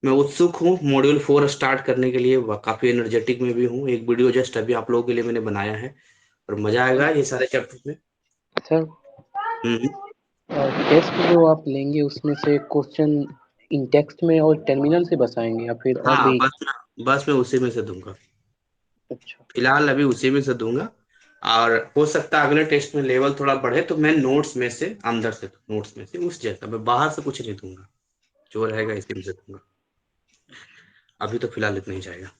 मैं उत्सुक हूँ मॉड्यूल 4 स्टार्ट करने के लिए, काफी एनर्जेटिक में भी हूँ। एक वीडियो जस्ट अभी आप लोगों के लिए मैंने बनाया है और मजा आएगा ये सारे चैप्टर में। सर, हम्म। टेस्ट जो आप लेंगे उसमें से क्वेश्चन इन टेक्स्ट में और टर्मिनल से बसाएंगे या फिर और हाँ, भी? बस मैं उसी में से दूंगा। अच्छा। फिलहाल अभी उसी में से दूंगा। और हो सकता है अगले टेस्ट में लेवल थोड़ा बढ़े तो मैं नोट्स में से, अंदर से नोट्स में से उस जैसा, मैं बाहर से कुछ नहीं दूंगा। जो रहेगा इसी में से दूंगा। अभी तो फिलहाल इतना ही जाएगा।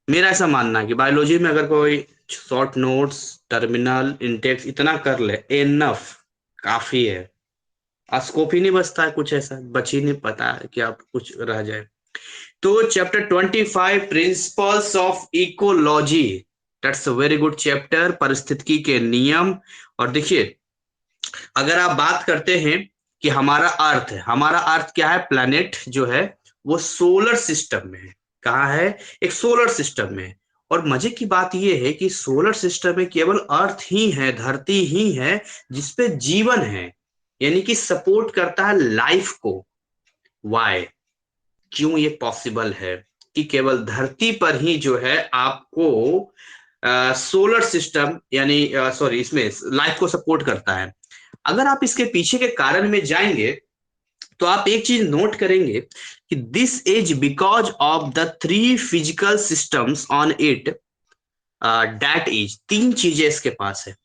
मेरा ऐसा मानना है कि बायोलॉजी में अगर कोई शॉर्ट नोट्स, टर्मिनल, इंटेक्स इतना कर ले, एनफ काफी है। स्कोप ही नहीं बचता है, कुछ ऐसा बच ही नहीं पता है कि आप कुछ रह जाए। तो chapter 25, principles of ecology, that's a very good chapter, परिस्थितिकी के नियम। और देखिए, अगर आप बात करते हैं कि हमारा अर्थ है, हमारा अर्थ क्या है, प्लैनेट जो है वो सोलर सिस्टम में है। कहाँ है? एक सोलर सिस्टम में है। और मजे की बात यह है कि सोलर सिस्टम में केवल अर्थ ही है, धरती ही है जिसपे जीवन है, यानी कि सपोर्ट करता है लाइफ को। वाई? क्यों ये पॉसिबल है कि केवल धरती पर ही जो है आपको सोलर सिस्टम, यानी सॉरी, इसमें लाइफ को सपोर्ट करता है? अगर आप इसके पीछे के कारण में जाएंगे तो आप एक चीज नोट करेंगे कि this is because of the three physical systems on it. That is, तीन चीजें इसके पास है।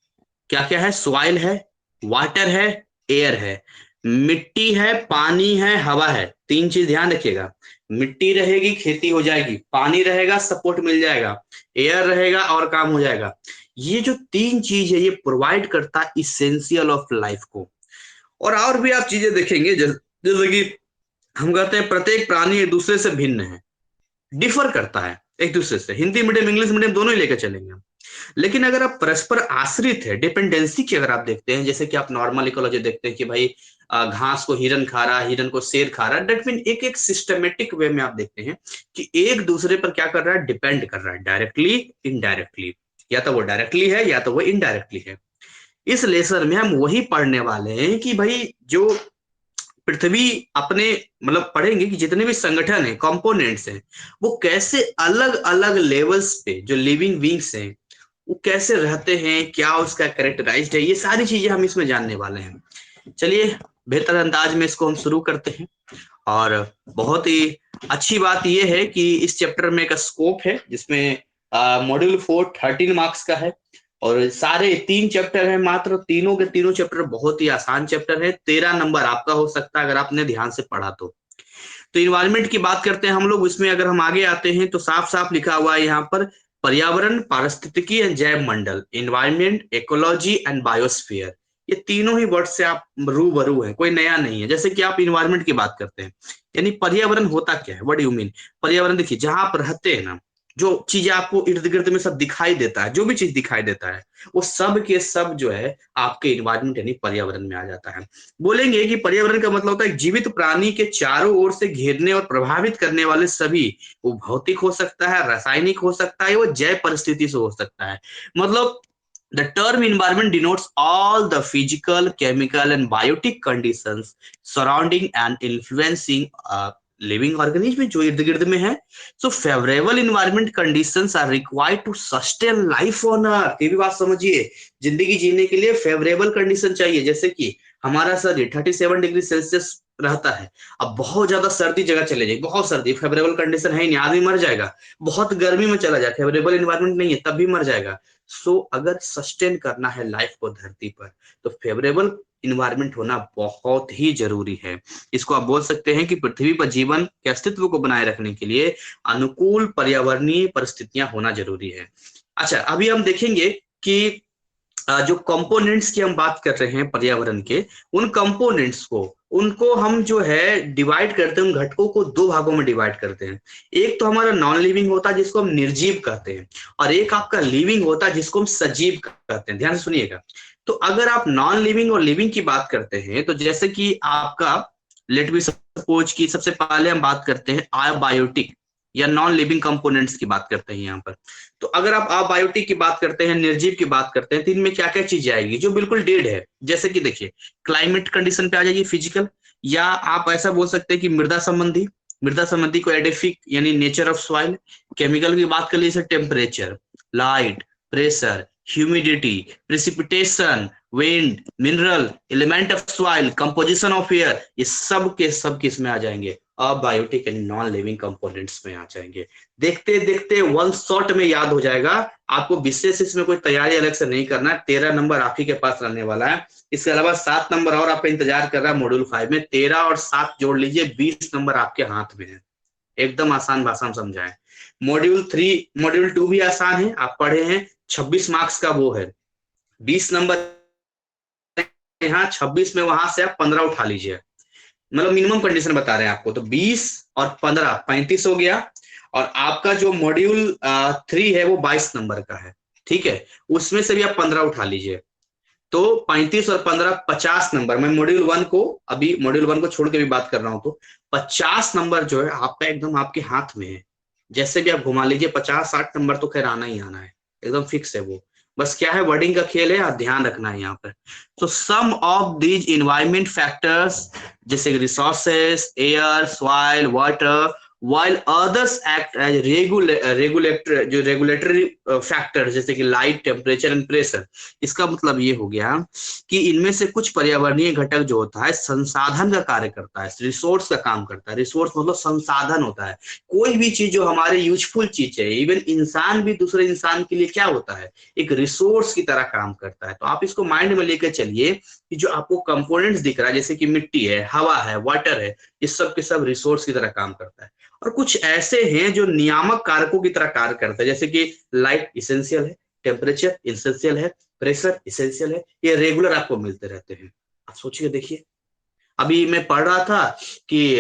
क्या क्या है? सॉइल है, वाटर है, एयर है। मिट्टी है, पानी है, हवा है। तीन चीज ध्यान रखिएगा। मिट्टी रहेगी, खेती हो जाएगी। पानी रहेगा, सपोर्ट मिल जाएगा। एयर रहेगा और काम हो जाएगा। ये जो तीन चीज है ये प्रोवाइड करता है इसेंशियल ऑफ लाइफ को। और भी आप चीजें देखेंगे, जैसे कि हम कहते हैं प्रत्येक प्राणी एक दूसरे से भिन्न है, डिफर करता है एक दूसरे से। हिंदी मीडियम, इंग्लिश मीडियम दोनों ही लेकर चलेंगे हम। लेकिन अगर आप परस्पर आश्रित है, डिपेंडेंसी की अगर आप देखते हैं, जैसे कि आप नॉर्मल इकोलॉजी देखते हैं कि भाई घास को हिरन खा रहा है, हिरन को शेर खा रहा है, डेट मीन एक एक सिस्टमेटिक वे में आप देखते हैं कि एक दूसरे पर क्या कर रहा है, डिपेंड कर रहा है, डायरेक्टली, इनडायरेक्टली। या तो वो डायरेक्टली है या तो वो इनडायरेक्टली है। इस लेसन में हम वही पढ़ने वाले हैं कि भाई जो पृथ्वी अपने, मतलब पढ़ेंगे कि जितने भी संगठन है, कंपोनेंट्स हैं, वो कैसे अलग अलग लेवल्स पे जो लिविंग बींग्स हैं वो कैसे रहते हैं, क्या उसका कैरेक्टराइज्ड है, ये सारी चीजें हम इसमें जानने वाले हैं। चलिए, बेहतर अंदाज में इसको हम शुरू करते हैं। और बहुत ही अच्छी बात यह है कि इस चैप्टर में एक स्कोप है जिसमें मॉड्यूल 4 13 मार्क्स का है। और सारे तीन चैप्टर हैं, मात्र तीनों के तीनों चैप्टर बहुत ही आसान चैप्टर है। 13 नंबर आपका हो सकता है अगर आपने ध्यान से पढ़ा तो इन्वायरमेंट की बात करते हैं हम लोग। इसमें अगर हम आगे आते हैं तो साफ साफ लिखा हुआ है यहाँ पर, पर्यावरण, पारिस्थितिकी एंड जैव मंडल, इन्वायरमेंट, इकोलॉजी एंड बायोस्फीयर। ये तीनों ही वर्ड से आप रूबरू हैं, कोई नया नहीं है। जैसे कि आप इन्वायरमेंट की बात करते हैं, यानी पर्यावरण होता क्या है, व्हाट डू यू मीन? पर्यावरण देखिए, जहां आप रहते हैं ना, जो चीजें आपको इर्द गिर्द में सब दिखाई देता है, जो भी चीज दिखाई देता है, वो सब के सब जो है आपके इन्वायरमेंट यानी पर्यावरण में आ जाता है। बोलेंगे कि पर्यावरण का मतलब होता है जीवित प्राणी के चारों ओर से घेरने और प्रभावित करने वाले सभी, वो भौतिक हो सकता है, रासायनिक हो सकता है, वो जैव परिस्थिति से हो सकता है। मतलब the term environment denotes all the physical, chemical and biotic conditions surrounding and influencing living organism जो इर्द गिर्द में है। So favourable environment conditions are required to sustain life on earth. ये भी बात समझिए, जिंदगी जीने के लिए फेवरेबल कंडीशन चाहिए। जैसे कि हमारा शरीर 37 डिग्री सेल्सियस रहता है। अब बहुत ज्यादा सर्दी जगह चले जाए, बहुत सर्दी, फेवरेबल कंडीशन है ही नहीं, आदमी मर जाएगा। बहुत गर्मी में चला जाए, फेवरेबल इन्वायरमेंट नहीं है, तब भी मर जाएगा। अगर सस्टेन करना है लाइफ को धरती पर, तो फेवरेबल इन्वायरमेंट होना बहुत ही जरूरी है। इसको आप बोल सकते हैं कि पृथ्वी पर जीवन के अस्तित्व को बनाए रखने के लिए अनुकूल पर्यावरणीय परिस्थितियां होना जरूरी है। अच्छा, अभी हम देखेंगे कि जो कंपोनेंट्स की हम बात कर रहे हैं पर्यावरण के, उन कंपोनेंट्स को, उनको हम जो है डिवाइड करते हैं, उन घटकों को दो भागों में डिवाइड करते हैं। एक तो हमारा नॉन लिविंग होता है जिसको हम निर्जीव कहते हैं, और एक आपका लिविंग होता है जिसको हम सजीव कहते हैं। ध्यान से सुनिएगा। तो अगर आप नॉन लिविंग और लिविंग की बात करते हैं तो जैसे कि आपका, लेट मी सपोज कि सबसे पहले हम बात करते हैं अबायोटिक या नॉन लिविंग कंपोनेंट्स की बात करते हैं यहाँ पर। तो अगर आप अबायोटिक की बात करते हैं, निर्जीव की बात करते हैं, तो इनमें क्या क्या चीजें आएगी जो बिल्कुल डेड है? जैसे कि देखिए, क्लाइमेट कंडीशन पे आ जाएगी, फिजिकल, या आप ऐसा बोल सकते हैं कि मृदा संबंधी, मृदा संबंधी को एडिफिक यानी नेचर ऑफ सॉइल। केमिकल की बात कर ली जैसे temperature, light, pressure, humidity, precipitation, wind, mineral, element of soil, composition of air, ये सब के सब किस में आ जाएंगे, अबायोटिक यानी नॉन लिविंग कंपोनेंट्स में आ जाएंगे। देखते देखते वन शॉट में याद हो जाएगा, आपको विशेष इसमें कोई तैयारी अलग से नहीं करना है। 13 नंबर आप ही के पास रहने वाला है। इसके अलावा 7 नंबर और आपका इंतजार कर रहा है मॉड्यूल 5 में। 13 और 7 जोड़ लीजिए, 20 नंबर आपके हाथ में है। एकदम आसान भाषा में समझाएं। मॉड्यूल 2 भी आसान है, आप पढ़े हैं। 26 मार्क्स का वो है, 20 नंबर यहाँ, 26 में वहां से आप 15 उठा लीजिए। मतलब मिनिमम कंडीशन बता रहे हैं आपको, तो 20 और 15 35 हो गया। और आपका जो मॉड्यूल 3 है वो 22 नंबर का है, ठीक है, उसमें से भी आप 15 उठा लीजिए। तो 35 और 15 50 नंबर। मैं मॉड्यूल वन को छोड़ के भी बात कर रहा हूं, तो 50 नंबर जो है आपका एकदम आपके हाथ में है। जैसे भी आप घुमा लीजिए, 50-60 नंबर तो खैर आना ही आना है, एकदम फिक्स है वो। बस क्या है, वर्डिंग का खेल है, आप ध्यान रखना है यहाँ पर। तो सम ऑफ दीज इन्वायरमेंट फैक्टर्स, जैसे resources, air, soil, water, while others act as regulatory factors, जैसे कि लाइट, टेम्परेचर एंड प्रेशर। इसका मतलब ये हो गया कि इनमें से कुछ पर्यावरणीय घटक जो होता है संसाधन का कार्य करता है, रिसोर्स का काम करता है। रिसोर्स मतलब संसाधन होता है, कोई भी चीज जो हमारे यूजफुल चीज है। इवन इंसान भी दूसरे इंसान के लिए क्या होता है, एक रिसोर्स की तरह काम करता है। तो आप इसको माइंड में लेकर चलिए कि जो आपको कंपोनेंट्स दिख रहा है, जैसे कि मिट्टी है, हवा है, वाटर है, ये सब के सब रिसोर्स की तरह काम करता है। और कुछ ऐसे हैं जो नियामक कारकों की तरह कार्य करते हैं, जैसे कि लाइट इसेंशियल है, टेम्परेचर इसेंशियल है, प्रेशर इसेंशियल है, ये रेगुलर आपको मिलते रहते हैं। आप सोचिए, देखिए अभी मैं पढ़ रहा था कि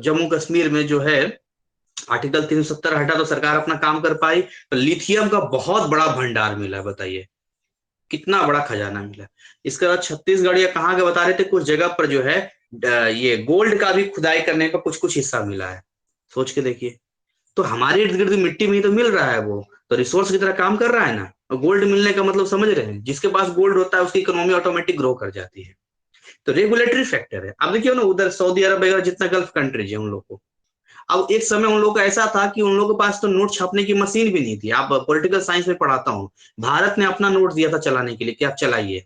जम्मू कश्मीर में जो है आर्टिकल 370 हटा तो सरकार अपना काम कर पाई, तो लिथियम का बहुत बड़ा भंडार मिला, बताइए कितना बड़ा खजाना मिला। इसके बाद छत्तीसगढ़ या कहाँ के बता रहे थे, कुछ जगह पर जो है ये गोल्ड का भी खुदाई करने का कुछ कुछ हिस्सा मिला है। सोच के देखिए, तो हमारे इर्द गिर्द मिट्टी में ही तो मिल रहा है, वो तो रिसोर्स की तरह काम कर रहा है ना। और गोल्ड मिलने का मतलब समझ रहे हैं, जिसके पास गोल्ड होता है उसकी इकोनॉमी ऑटोमेटिक ग्रो कर जाती है। तो रेगुलेटरी फैक्टर है। अब देखिए ना, उधर सऊदी अरब वगैरह जितना गल्फ कंट्रीज है उन लोग को, अब एक समय उन लोगों का ऐसा था कि उन लोगों के पास तो नोट छापने की मशीन भी नहीं थी। आप पॉलिटिकल साइंस में पढ़ाता हूँ, भारत ने अपना नोट दिया था चलाने के लिए कि आप चलाइए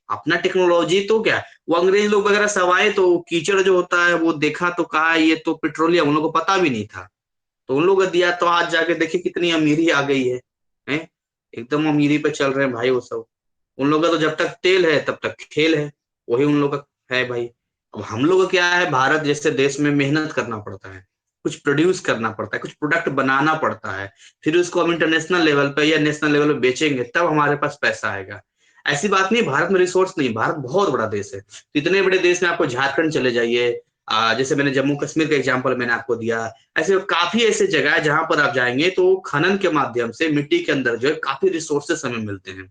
अपना टेक्नोलॉजी। तो क्या, वो अंग्रेज लोग वगैरह सब आए तो कीचड़ जो होता है वो देखा तो कहा ये तो पेट्रोलियम, उन लोगों को पता भी नहीं था, तो उन लोगों को दिया। तो आज जाके देखिए कितनी अमीरी आ गई है? एकदम अमीरी पे चल रहे हैं भाई वो सब। उन लोगों का तो जब तक तेल है तब तक खेल है, वही उन लोगों का है भाई। अब हम लोग का क्या है, भारत जैसे देश में मेहनत करना पड़ता है, कुछ प्रोड्यूस करना पड़ता है, कुछ प्रोडक्ट बनाना पड़ता है, फिर उसको हम इंटरनेशनल लेवल पे या नेशनल लेवल पे बेचेंगे, तब हमारे पास पैसा आएगा। ऐसी बात नहीं भारत में रिसोर्स नहीं, भारत बहुत बड़ा देश है। तो इतने बड़े देश में आपको झारखंड चले जाइए, जैसे मैंने जम्मू कश्मीर का एग्जाम्पल मैंने आपको दिया, ऐसे काफी ऐसे जगह है जहां पर आप जाएंगे तो खनन के माध्यम से मिट्टी के अंदर जो है काफी रिसोर्सेस हमें मिलते हैं।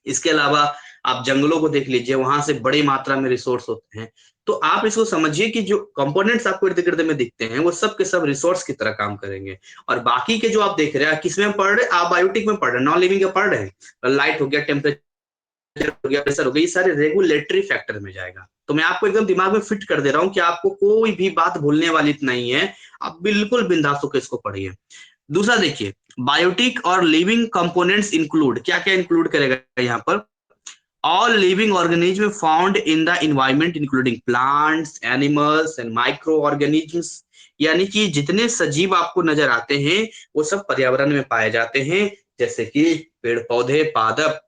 इसके अलावा आप जंगलों को देख लीजिए, वहां से बड़ी मात्रा में रिसोर्स होते हैं। तो आप इसको समझिए कि जो कंपोनेंट्स आपको इर्द गिर्द में दिखते हैं वो सब के सब रिसोर्स की तरह काम करेंगे। और बाकी के जो आप देख रहे हैं, किसमें पढ़ रहे हैं आप, बायोटिक में पढ़ रहे हैं, नॉन लिविंग का पढ़ रहे हैं, लाइट हो गया, टेम्परेचर हो गया, प्रेशर हो गया, ये सारे रेगुलेटरी फैक्टर में जाएगा। तो मैं आपको एकदम दिमाग में फिट कर दे रहा हूं कि आपको कोई भी बात भूलने वाली नहीं है, आप बिल्कुल बिंदास होकर इसको पढ़िए। दूसरा देखिए, बायोटिक और लिविंग कंपोनेंट्स इंक्लूड, क्या क्या इंक्लूड करेगा यहाँ पर, all living organisms found in the environment including plants, animals and microorganisms। यानी कि जितने सजीव आपको नजर आते हैं वो सब पर्यावरण में पाए जाते हैं, जैसे कि पेड़ पौधे, पादप,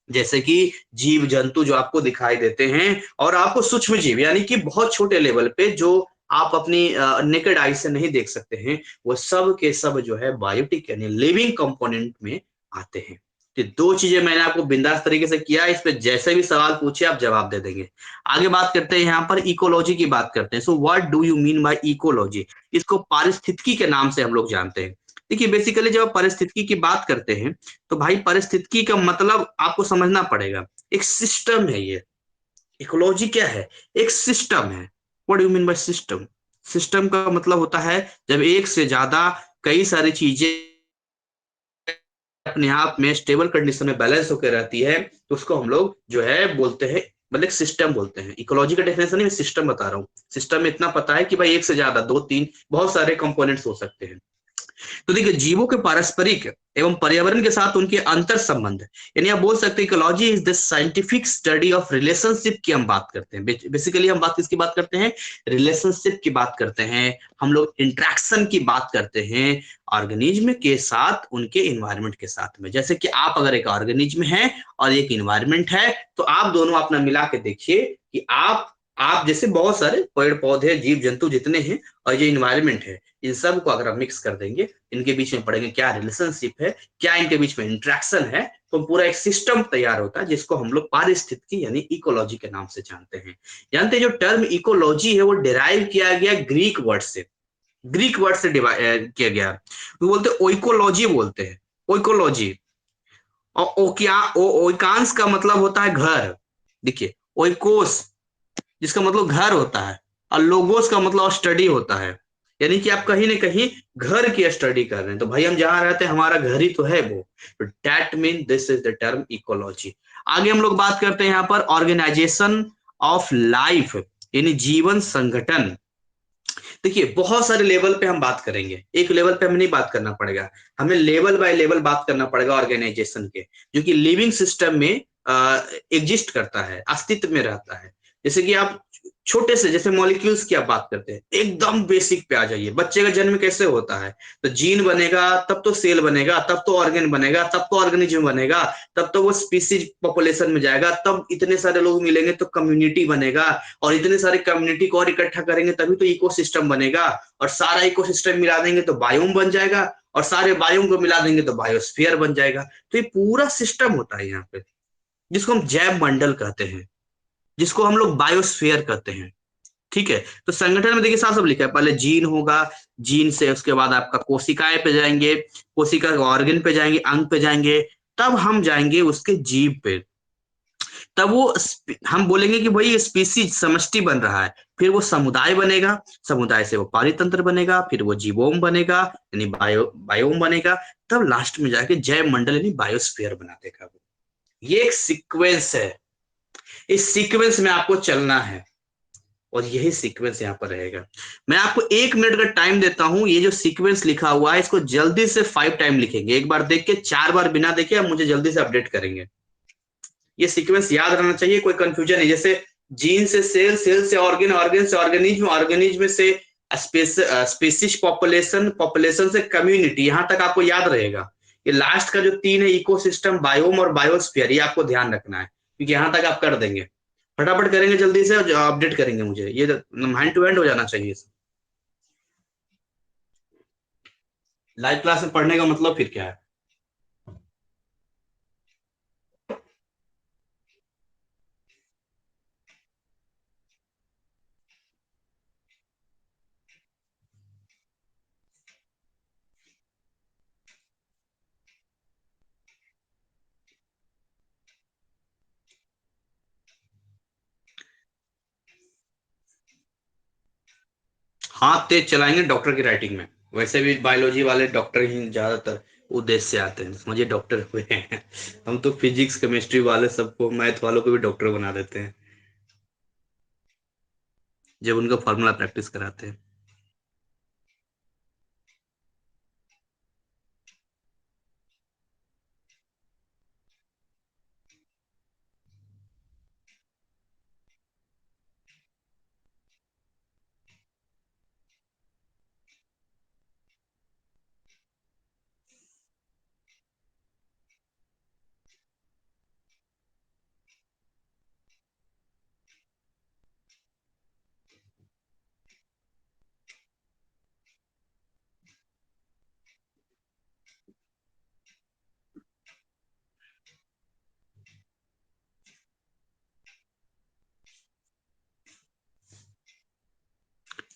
जैसे कि जीव जंतु जो आपको दिखाई देते हैं, और आपको सूक्ष्म जीव यानी कि बहुत छोटे लेवल पे जो आप अपनी नेकेड आई से नहीं देख सकते हैं, वो सब के सब जो है बायोटिक यानी लिविंग कंपोनेंट में आते हैं। तो दो चीजें मैंने आपको बिंदास तरीके से किया, इस पे जैसे भी सवाल पूछे आप जवाब दे देंगे। आगे बात करते हैं, यहाँ पर इकोलॉजी की बात करते हैं। So what do you mean by ecology? इसको पारिस्थितिकी के नाम से हम लोग जानते हैं। देखिए बेसिकली जब पारिस्थितिकी की बात करते हैं तो भाई पारिस्थितिकी का मतलब आपको समझना पड़ेगा, एक सिस्टम है ये। इकोलॉजी क्या है, एक सिस्टम है। What do you mean by system? System का मतलब होता है जब एक से ज्यादा कई सारी चीजें अपने आप में स्टेबल कंडीशन में बैलेंस होकर रहती है, तो उसको हम लोग जो है बोलते हैं मतलब एक सिस्टम बोलते हैं। इकोलॉजी का डेफिनेशन नहीं, मैं सिस्टम बता रहा हूँ। सिस्टम में इतना पता है कि भाई एक से ज्यादा, दो तीन, बहुत सारे कंपोनेंट्स हो सकते हैं। तो देखिए, जीवों के पारस्परिक एवं पर्यावरण के साथ उनके अंतर संबंध, यानी आप बोल सकते हैं ecology is the scientific study of relationship की हम बात करते हैं। बेसिकली हम बात किसकी बात करते हैं? रिलेशनशिप की बात करते हैं। हम लोग इंट्रैक्शन की बात करते हैं ऑर्गेनिज्म के साथ, उनके इन्वायरमेंट के साथ में। जैसे कि आप अगर एक ऑर्गेनिज्म है और एक इन्वायरमेंट है, तो आप दोनों अपना मिला के देखिए कि आप जैसे बहुत सारे पेड़ पौधे जीव जंतु जितने हैं और ये इन्वायरमेंट है, इन सब को अगर आप मिक्स कर देंगे, इनके बीच में पढ़ेंगे क्या रिलेशनशिप है, क्या इनके बीच में इंट्रैक्शन है, तो पूरा एक सिस्टम तैयार होता है जिसको हम लोग पारिस्थितिकी यानी इकोलॉजी के नाम से जानते हैं। जानते हैं जो टर्म इकोलॉजी है वो डिराइव किया गया ग्रीक वर्ड से। ग्रीक वर्ड से किया गया। वो बोलते हैं ओइकोलॉजी बोलते हैं, ओइकोलॉजी। और ओइकांस का मतलब होता है घर। देखिए, ओइकोस जिसका मतलब घर होता है, और लोगोस का मतलब स्टडी होता है, यानी कि आप कहीं ना कहीं घर की स्टडी कर रहे हैं। तो भाई हम जहां रहते हैं हमारा घर ही तो है वो। तो that mean this is the term ecology. आगे हम लोग बात करते हैं यहाँ पर ऑर्गेनाइजेशन ऑफ लाइफ, यानी जीवन संगठन। देखिए, बहुत सारे लेवल पे हम बात करेंगे, एक लेवल पे हमें नहीं बात करना पड़ेगा, हमें लेवल बाय लेवल बात करना पड़ेगा ऑर्गेनाइजेशन के, जो कि लिविंग सिस्टम में एग्जिस्ट करता है, अस्तित्व में रहता है। जैसे कि आप छोटे से, जैसे मॉलिक्यूल्स की आप बात करते हैं, एकदम बेसिक पे आ जाइए, बच्चे का जन्म कैसे होता है? तो जीन बनेगा, तब तो सेल बनेगा, तब तो ऑर्गेन बनेगा, तब तो ऑर्गेनिज्म बनेगा, तब तो वो स्पीसीज पॉपुलेशन में जाएगा, तब इतने सारे लोग मिलेंगे तो कम्युनिटी बनेगा, और इतने सारे कम्युनिटी को और इकट्ठा करेंगे तभी तो इकोसिस्टम बनेगा, और सारा इकोसिस्टम मिला देंगे तो बायोम बन जाएगा, और सारे बायोम को मिला देंगे तो बायोस्फीयर बन जाएगा। तो ये पूरा सिस्टम होता है यहाँ पे, जिसको हम जैव मंडल कहते हैं, जिसको हम लोग बायोस्फीयर कहते हैं। ठीक है। तो संगठन में देखिए साफ सब लिखा है, पहले जीन होगा, जीन से उसके बाद आपका कोशिकाएं पे जाएंगे, कोशिका ऑर्गन पे जाएंगे, अंग पे जाएंगे, तब हम जाएंगे उसके जीव पे। तब वो हम बोलेंगे कि भाई स्पीसीज समष्टि बन रहा है, फिर वो समुदाय बनेगा, समुदाय से वो पारितंत्र बनेगा, फिर वो जीवोम बनेगा यानी बायोम बनेगा, तब लास्ट में जाके जैव मंडल यानी बायोस्फीयर बना देगा वो। ये एक सीक्वेंस है, इस सीक्वेंस में आपको चलना है, और यही सीक्वेंस यहाँ पर रहेगा। मैं आपको 1 मिनट का टाइम देता हूं, ये जो सीक्वेंस लिखा हुआ है इसको जल्दी से 5 टाइम लिखेंगे, एक बार देख के, 4 बार बिना देखे आप मुझे जल्दी से अपडेट करेंगे। ये सीक्वेंस याद रहना चाहिए, कोई कंफ्यूजन नहीं। जैसे जीन से सेल, सेल से ऑर्गन, ऑर्गन से ऑर्गेनिज्म, ऑर्गेनिज्म से स्पेसिस पॉपुलेशन, पॉपुलेशन से कम्युनिटी, यहां तक आपको याद रहेगा। ये लास्ट का जो 3 है, इकोसिस्टम, बायोम और बायोस्फीयर, ये आपको ध्यान रखना है, क्योंकि यहां तक आप कर देंगे। फटाफट करेंगे जल्दी से, अपडेट करेंगे मुझे, ये हैंड टू हैंड हो जाना चाहिए। लाइव क्लास में पढ़ने का मतलब फिर क्या है? हाथ तेज चलाएंगे डॉक्टर की राइटिंग में। वैसे भी बायोलॉजी वाले डॉक्टर ही ज्यादातर उद्देश्य से आते हैं, समझिए डॉक्टर हुए हैं। हम तो फिजिक्स केमिस्ट्री वाले सबको, मैथ वालों को भी डॉक्टर बना देते हैं जब उनका फॉर्मूला प्रैक्टिस कराते हैं।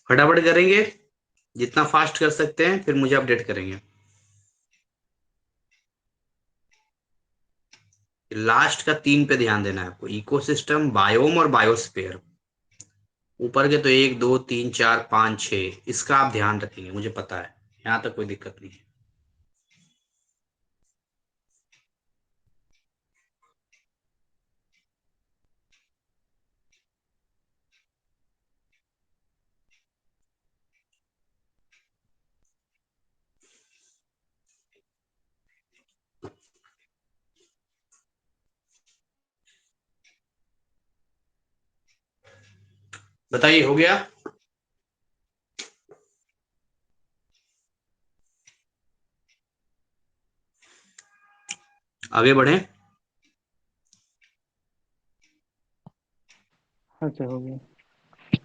फटाफट करेंगे, जितना फास्ट कर सकते हैं, फिर मुझे अपडेट करेंगे। लास्ट का 3 पे ध्यान देना है आपको, इकोसिस्टम, बायोम और बायोस्फीयर। ऊपर के तो 1 2 3 4 5 6, इसका आप ध्यान रखेंगे, मुझे पता है, यहाँ तक कोई दिक्कत नहीं है। बताइए, हो गया? आगे बढ़े। हाँ सर, हो गया।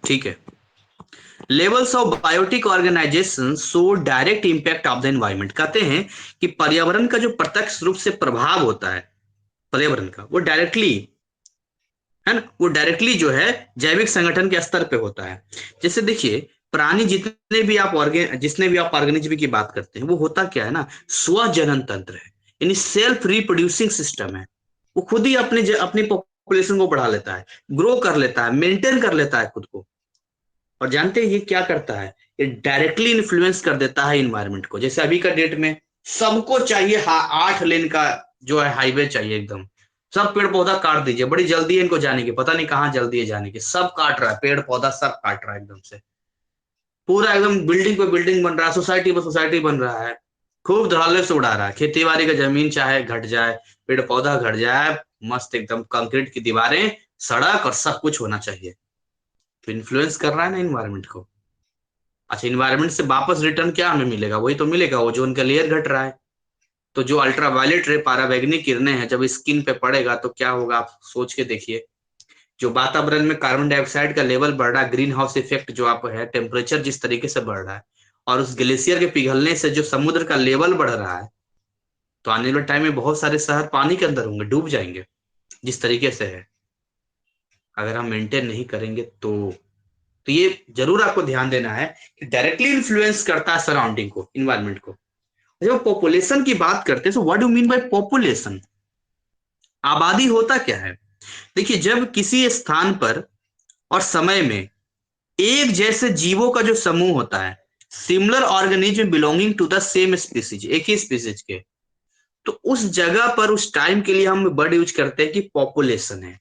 ठीक है। Levels of biotic organisation so direct impact of the environment. कहते हैं कि पर्यावरण का जो प्रत्यक्ष रूप से प्रभाव होता है पर्यावरण का, वो डायरेक्टली, है ना, वो डायरेक्टली जो है जैविक संगठन के स्तर पे होता है। जैसे देखिए, प्राणी जितने भी आप ऑर्गेनिज्म की बात करते हैं, वो होता क्या है ना, स्वजनन तंत्र है, यानी सेल्फ रिप्रोड्यूसिंग सिस्टम है। वो खुद ही अपनी पॉपुलेशन को बढ़ा लेता है, ग्रो कर लेता है, मेंटेन कर लेता है खुद को। और जानते हैं ये क्या करता है? ये डायरेक्टली इन्फ्लुएंस कर देता है इन्वायरमेंट को। जैसे अभी का डेट में सबको चाहिए 8 लेन का जो है हाईवे चाहिए एकदम। सब पेड़ पौधा काट दीजिए, बड़ी जल्दी है इनको जाने की, पता नहीं कहाँ जल्दी है जाने की, सब काट रहा है, पेड़ पौधा सब काट रहा है एकदम से। पूरा एकदम बिल्डिंग पे बिल्डिंग बन रहा है, सोसाइटी पे सोसाइटी बन रहा है, खूब धड़ल्ले से उड़ा रहा है। खेती बाड़ी का जमीन चाहे घट जाए, पेड़ पौधा घट जाए, मस्त एकदम कंक्रीट की दीवारें, सड़क और सब कुछ होना चाहिए। तो इन्फ्लुएंस कर रहा है ना इन्वायरमेंट को। अच्छा, इन्वायरमेंट से वापस रिटर्न क्या हमें मिलेगा? वही तो मिलेगा, ओजोन का लेयर घट रहा है। तो जो अल्ट्रावायलेट रे, पारावैंगनिक किरणें हैं, जब स्किन पे पड़ेगा तो क्या होगा, आप सोच के देखिए। जो वातावरण में कार्बन डाइऑक्साइड का लेवल बढ़ रहा है, ग्रीन हाउस इफेक्ट जो आप है, टेम्परेचर जिस तरीके से बढ़ रहा है, और उस ग्लेशियर के पिघलने से जो समुद्र का लेवल बढ़ रहा है, तो आने वाले टाइम में बहुत सारे शहर पानी के अंदर होंगे, डूब जाएंगे जिस तरीके से है। अगर हम मेंटेन नहीं करेंगे तो ये जरूर आपको ध्यान देना है कि डायरेक्टली इन्फ्लुएंस करता है सराउंडिंग को, इन्वायरमेंट को। जब पॉपुलेशन की बात करते हैं, तो what do mean by population? आबादी होता क्या है? देखिए, जब किसी स्थान पर और समय में एक जैसे जीवों का जो समूह होता है, similar organism belonging to the same species, एक ही स्पीसीज के, तो उस जगह पर उस टाइम के लिए हम वर्ड यूज करते हैं कि पॉपुलेशन है।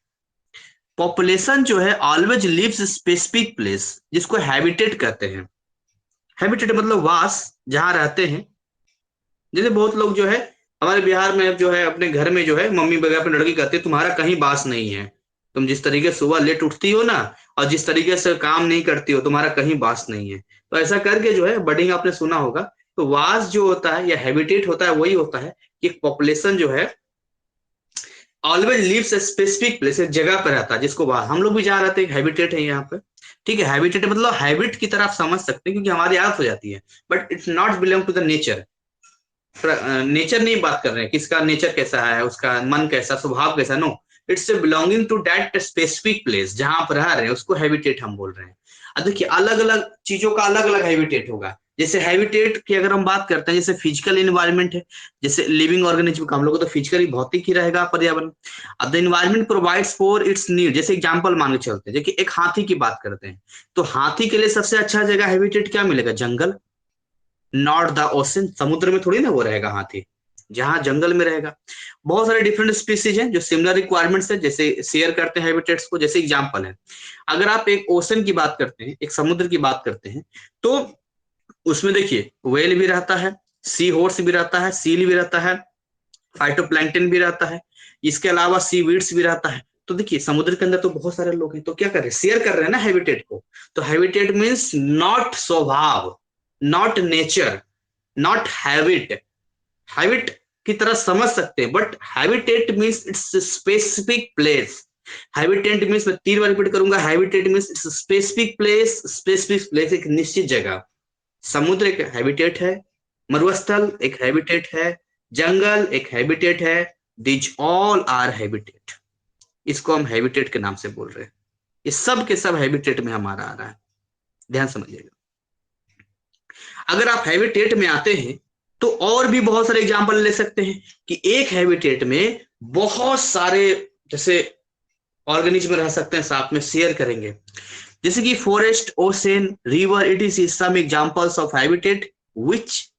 पॉपुलेशन जो है ऑलवेज लिव्स स्पेसिफिक प्लेस, जिसको हैबिटेट कहते हैं। हैबिटेट मतलब वास, जहां रहते हैं। जैसे बहुत लोग जो है हमारे बिहार में जो है अपने घर में जो है मम्मी वगैरह अपनी लड़की कहती है, तुम्हारा कहीं बास नहीं है। तुम जिस तरीके से सुबह लेट उठती हो ना, और जिस तरीके से काम नहीं करती हो, तुम्हारा कहीं बास नहीं है। तो ऐसा करके जो है बडिंग आपने सुना होगा। तो वास जो होता है या हैबिटेट होता है, वही होता है कि पॉपुलेशन जो है ऑलवेज लिव्स स्पेसिफिक प्लेस, एक जगह पर रहता है जिसको हम लोग भी जहाँ रहते हैं हैबिटेट है यहाँ पे। ठीक है, हैबिटेट मतलब हैबिट की तरफ समझ सकते हैं, क्योंकि हमारी आदत हो जाती है, but it's not belong to the nature. Nature नहीं बात कर रहे हैं, किसका नेचर कैसा है, उसका मन कैसा, स्वभाव कैसा, no, it's belonging to that specific place जहां आप रह रहे हैं, उसको हैबिटेट हम बोल रहे हैं। अब देखिए, अलग अलग चीजों का अलग अलग हैबिटेट होगा। जैसे हैबिटेट की अगर हम बात करते हैं, जैसे फिजिकल इन्वायरमेंट है, जैसे लिविंग ऑर्गेनिज्म का हम लोग तो फिजिकली भौतिक ही रहेगा पर्यावरण। अब the environment provides for its need, जैसे एग्जांपल मान के चलते हैं, देखिए एक हाथी की बात करते हैं, तो हाथी के लिए सबसे अच्छा जगह हैबिटेट क्या मिलेगा? जंगल, नॉट द ओशन। समुद्र में थोड़ी ना वो रहेगा हाथी, जहां जंगल में रहेगा। बहुत सारे डिफरेंट स्पीसीज हैं जो सिमिलर रिक्वायरमेंट्स है, जैसे शेयर करते हैं हैबिटेट्स को। जैसे एग्जांपल है, अगर आप एक ओशन की बात करते हैं, एक समुद्र की बात करते हैं, तो उसमें देखिए व्हेल भी रहता है, सी हॉर्स भी रहता है, सील भी रहता है, फाइटोप्लैंक्टन भी रहता है, इसके अलावा सी वीड्स भी रहता है। तो देखिए समुद्र के अंदर तो बहुत सारे लोग हैं, तो क्या कर रहे हैं? शेयर कर रहे हैं ना हैबिटेट को। तो हैबिटेट मीन्स नॉट स्वभाव, not nature, not habit. Habit की तरह समझ सकते हैं, but habitat means it's specific place. Habitat means, मैं 3 बार रिपीट करूंगा, habitat means it's specific place. Specific place एक निश्चित जगह। समुद्र एक हैबिटेट है, मरुस्थल एक हैबिटेट है, जंगल एक हैबिटेट है। These all are habitat. इसको हम हैबिटेट के नाम से बोल रहे हैं। ये सब के सब हैबिटेट में हमारा आ रहा है, ध्यान समझिएगा। अगर आप हैबिटेट में आते हैं तो और भी बहुत सारे एग्जांपल ले सकते हैं कि एक हैबिटेट में बहुत सारे जैसे ऑर्गेनिज्म रह सकते हैं, साथ में शेयर करेंगे। जैसे कि forest, ocean, river, it is some examples of habitat which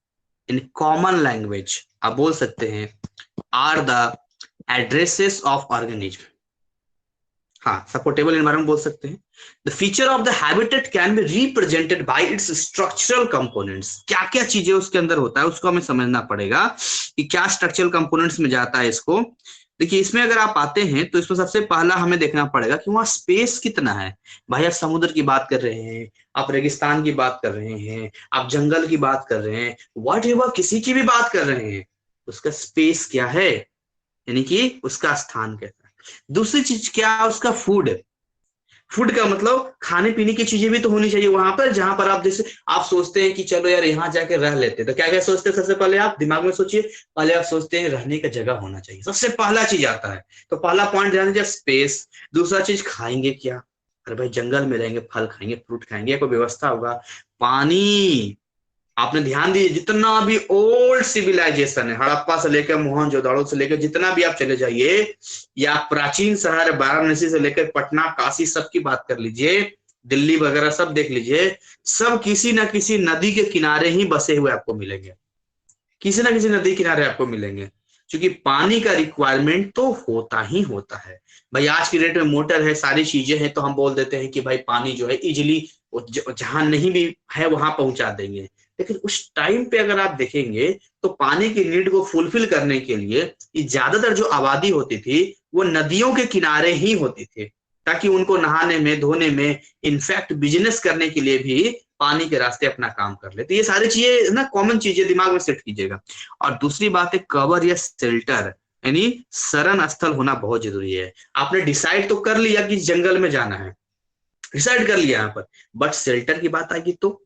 in common language आप बोल सकते हैं are the addresses of organism. हाँ, सपोर्टेबल एनवायरनमेंट बोल सकते हैं। The feature of the habitat can be represented by its structural components. क्या क्या चीजें उसके अंदर होता है उसको हमें समझना पड़ेगा कि क्या स्ट्रक्चरल कंपोनेंट्स में जाता है इसको। देखिए इसमें अगर आप आते हैं तो इसमें सबसे पहला हमें देखना पड़ेगा कि वहाँ स्पेस कितना है। भाई आप समुद्र की बात कर रहे हैं, आप रेगिस्तान की बात कर रहे हैं, आप जंगल की बात कर रहे हैं, वॉट एवर किसी की भी बात कर रहे हैं, उसका स्पेस क्या है, यानी कि उसका स्थान कैसा है। दूसरी चीज क्या है, उसका फूड। फूड का मतलब खाने पीने की चीजें भी तो होनी चाहिए वहां पर, जहां पर आप जैसे आप सोचते हैं कि चलो यार यहाँ जाके रह लेते, तो क्या क्या सोचते हैं, सबसे पहले आप दिमाग में सोचिए, पहले आप सोचते हैं रहने का जगह होना चाहिए, सबसे पहला चीज आता है। तो पहला पॉइंट ध्यान दीजिए, स्पेस। दूसरा चीज खाएंगे क्या, अरे भाई जंगल में रहेंगे, फल खाएंगे, फ्रूट खाएंगे, कोई व्यवस्था होगा। पानी, आपने ध्यान दीजिए, जितना भी ओल्ड सिविलाइजेशन है, हड़प्पा से लेकर मोहनजोदड़ो से लेकर जितना भी आप चले जाइए, या प्राचीन शहर वाराणसी से लेकर पटना, काशी, सबकी बात कर लीजिए, दिल्ली वगैरह सब देख लीजिए, सब किसी ना किसी नदी के किनारे ही बसे हुए आपको मिलेंगे, किसी ना किसी नदी किनारे आपको मिलेंगे, क्योंकि पानी का रिक्वायरमेंट तो होता ही होता है। भाई आज की डेट में मोटर है, सारी चीजें हैं, तो हम बोल देते हैं कि भाई पानी जो है इजिली जहां नहीं भी है वहां पहुंचा देंगे। लेकिन उस टाइम पे अगर आप देखेंगे तो पानी की नीड को फुलफिल करने के लिए ज्यादातर जो आबादी होती थी वो नदियों के किनारे ही होती थी, ताकि उनको नहाने में, धोने में, इनफैक्ट बिजनेस करने के लिए भी पानी के रास्ते अपना काम कर लेते। ये सारी चीजें ना कॉमन चीजें दिमाग में सेट कीजिएगा। और दूसरी बात है कवर या शेल्टर, यानी शरण स्थल होना बहुत जरूरी है। आपने डिसाइड तो कर लिया कि जंगल में जाना है, डिसाइड कर लिया यहाँ पर, बट शेल्टर की बात आएगी तो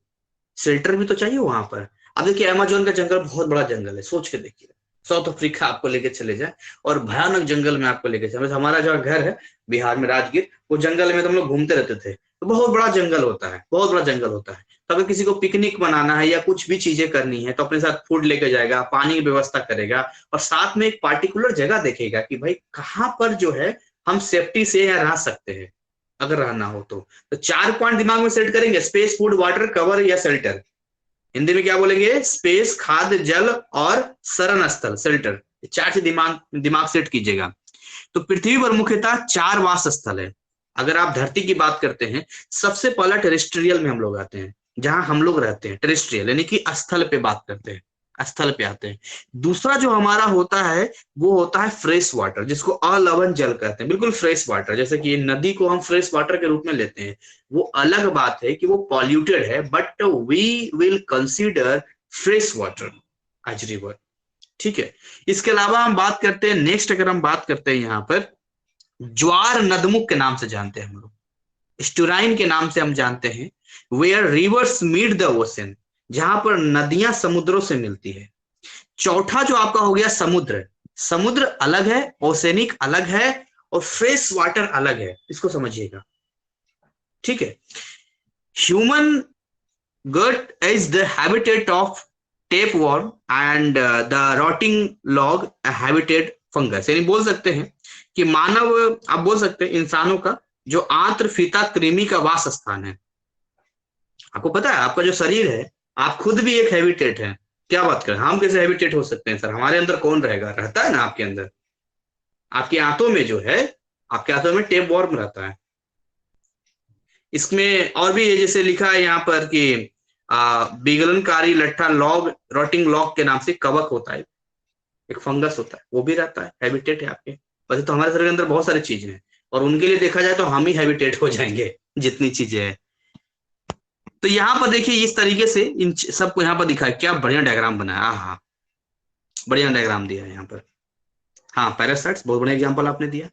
शेल्टर भी तो चाहिए वहां पर। अब देखिए अमेजोन का जंगल बहुत बड़ा जंगल है, सोच के देखिए, साउथ अफ्रीका आपको लेके चले जाए और भयानक जंगल में आपको लेके चले। हमारा जो घर है बिहार में राजगीर, वो जंगल में तो हम लोग घूमते रहते थे, तो बहुत बड़ा जंगल होता है, बहुत बड़ा जंगल होता है। तो अगर किसी को पिकनिक मनाना है या कुछ भी चीजें करनी है तो अपने साथ फूड लेके जाएगा, पानी की व्यवस्था करेगा, और साथ में एक पार्टिकुलर जगह देखेगा कि भाई कहाँ पर जो है हम सेफ्टी से यहाँ रह सकते हैं, अगर रहना हो तो 4 पॉइंट दिमाग में सेट करेंगे, स्पेस, फूड, वाटर, कवर या शेल्टर। हिंदी में क्या बोलेंगे, स्पेस, खाद्य, जल और शरण स्थल, शेल्टर। 4 से दिमाग दिमाग सेट कीजिएगा। तो पृथ्वी पर मुख्यतः 4 वास स्थल है। अगर आप धरती की बात करते हैं, सबसे पहला टेरेस्ट्रियल में हम लोग आते हैं, जहां हम लोग रहते हैं, टेरेस्ट्रियल यानी कि स्थल पे बात करते हैं, स्थल पे आते हैं। दूसरा जो हमारा होता है वो होता है फ्रेश वाटर, जिसको अलवण जल कहते हैं, बिल्कुल फ्रेश वाटर, जैसे कि नदी को हम फ्रेश वाटर के रूप में लेते हैं। वो अलग बात है कि वो पॉल्यूटेड है, but we will consider fresh water as river, ठीक है। इसके अलावा हम बात करते हैं नेक्स्ट, अगर हम बात करते हैं यहाँ पर ज्वार नदमुख के नाम से जानते हैं हम लोग, स्टुराइन के नाम से हम जानते हैं, where rivers meet the ocean, जहां पर नदियां समुद्रों से मिलती है। चौथा जो आपका हो गया समुद्र, समुद्र अलग है, ओसेनिक अलग है, और फ्रेश वाटर अलग है, इसको समझिएगा, ठीक है। Human gut is the habitat of tapeworm and the rotting log habitat fungus, यानी बोल सकते हैं कि मानव, आप बोल सकते हैं इंसानों का जो आंत्र फीता कृमि का वास स्थान है। आपको पता है आपका जो शरीर है, आप खुद भी एक हैबिटेट है। क्या बात करें, हम कैसे हैबिटेट हो सकते हैं सर, हमारे अंदर कौन रहेगा, रहता है ना आपके अंदर, आपके आंतों में जो है, आपके आंतों में टेप वॉर्म रहता है। इसमें और भी जैसे लिखा है यहाँ पर कि विगलनकारी लट्ठा लॉग, रॉटिंग लॉग के नाम से कवक होता है, एक फंगस होता है, वो भी रहता है, हैबिटेट है आपके। वैसे तो हमारे शरीर के अंदर बहुत सारी चीजें हैं, और उनके लिए देखा जाए तो हम ही हैबिटेट हो जाएंगे जितनी चीजें हैं। तो यहाँ पर देखिए इस तरीके से इन सबको यहाँ पर दिखा है, क्या बढ़िया डायग्राम बनाया, हाँ बढ़िया डायग्राम दिया है यहाँ पर। हाँ पैरासाइट्स बहुत बढ़िया एग्जाम्पल आपने दिया,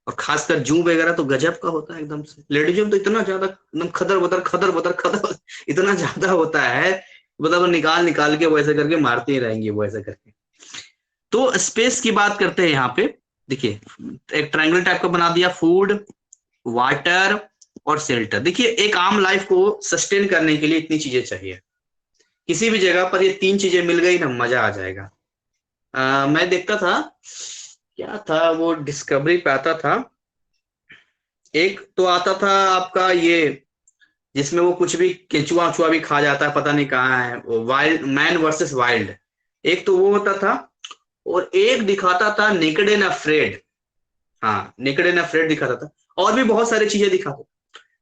और खासकर जू वगैरह तो गजब का होता है एकदम से। लेडीजों में तो इतना ज्यादा एकदम खदर बदर खदर बदर खदर इतना ज्यादा होता है, मतलब निकाल निकाल के वो ऐसे करके मारते ही रहेंगे वो ऐसे करके। तो स्पेस की बात करते हैं यहाँ पे, देखिए एक ट्रायंगल टाइप का बना दिया, फूड, वाटर और शेल्टर। देखिए एक आम लाइफ को सस्टेन करने के लिए इतनी चीजें चाहिए, किसी भी जगह पर ये 3 चीजें मिल गई ना मजा आ जाएगा। मैं देखता था, क्या था वो, डिस्कवरी पे आता था, एक तो आता था आपका ये जिसमें वो कुछ भी केचुआ उचुआ भी खा जाता है, पता नहीं कहाँ है वो, वाइल्ड मैन वर्सेस वाइल्ड, एक तो वो होता था, और एक दिखाता था नेकेड एंड अफ्रेड। हाँ नेकेड एंड अफ्रेड दिखाता था, और भी बहुत सारी चीजें दिखाता।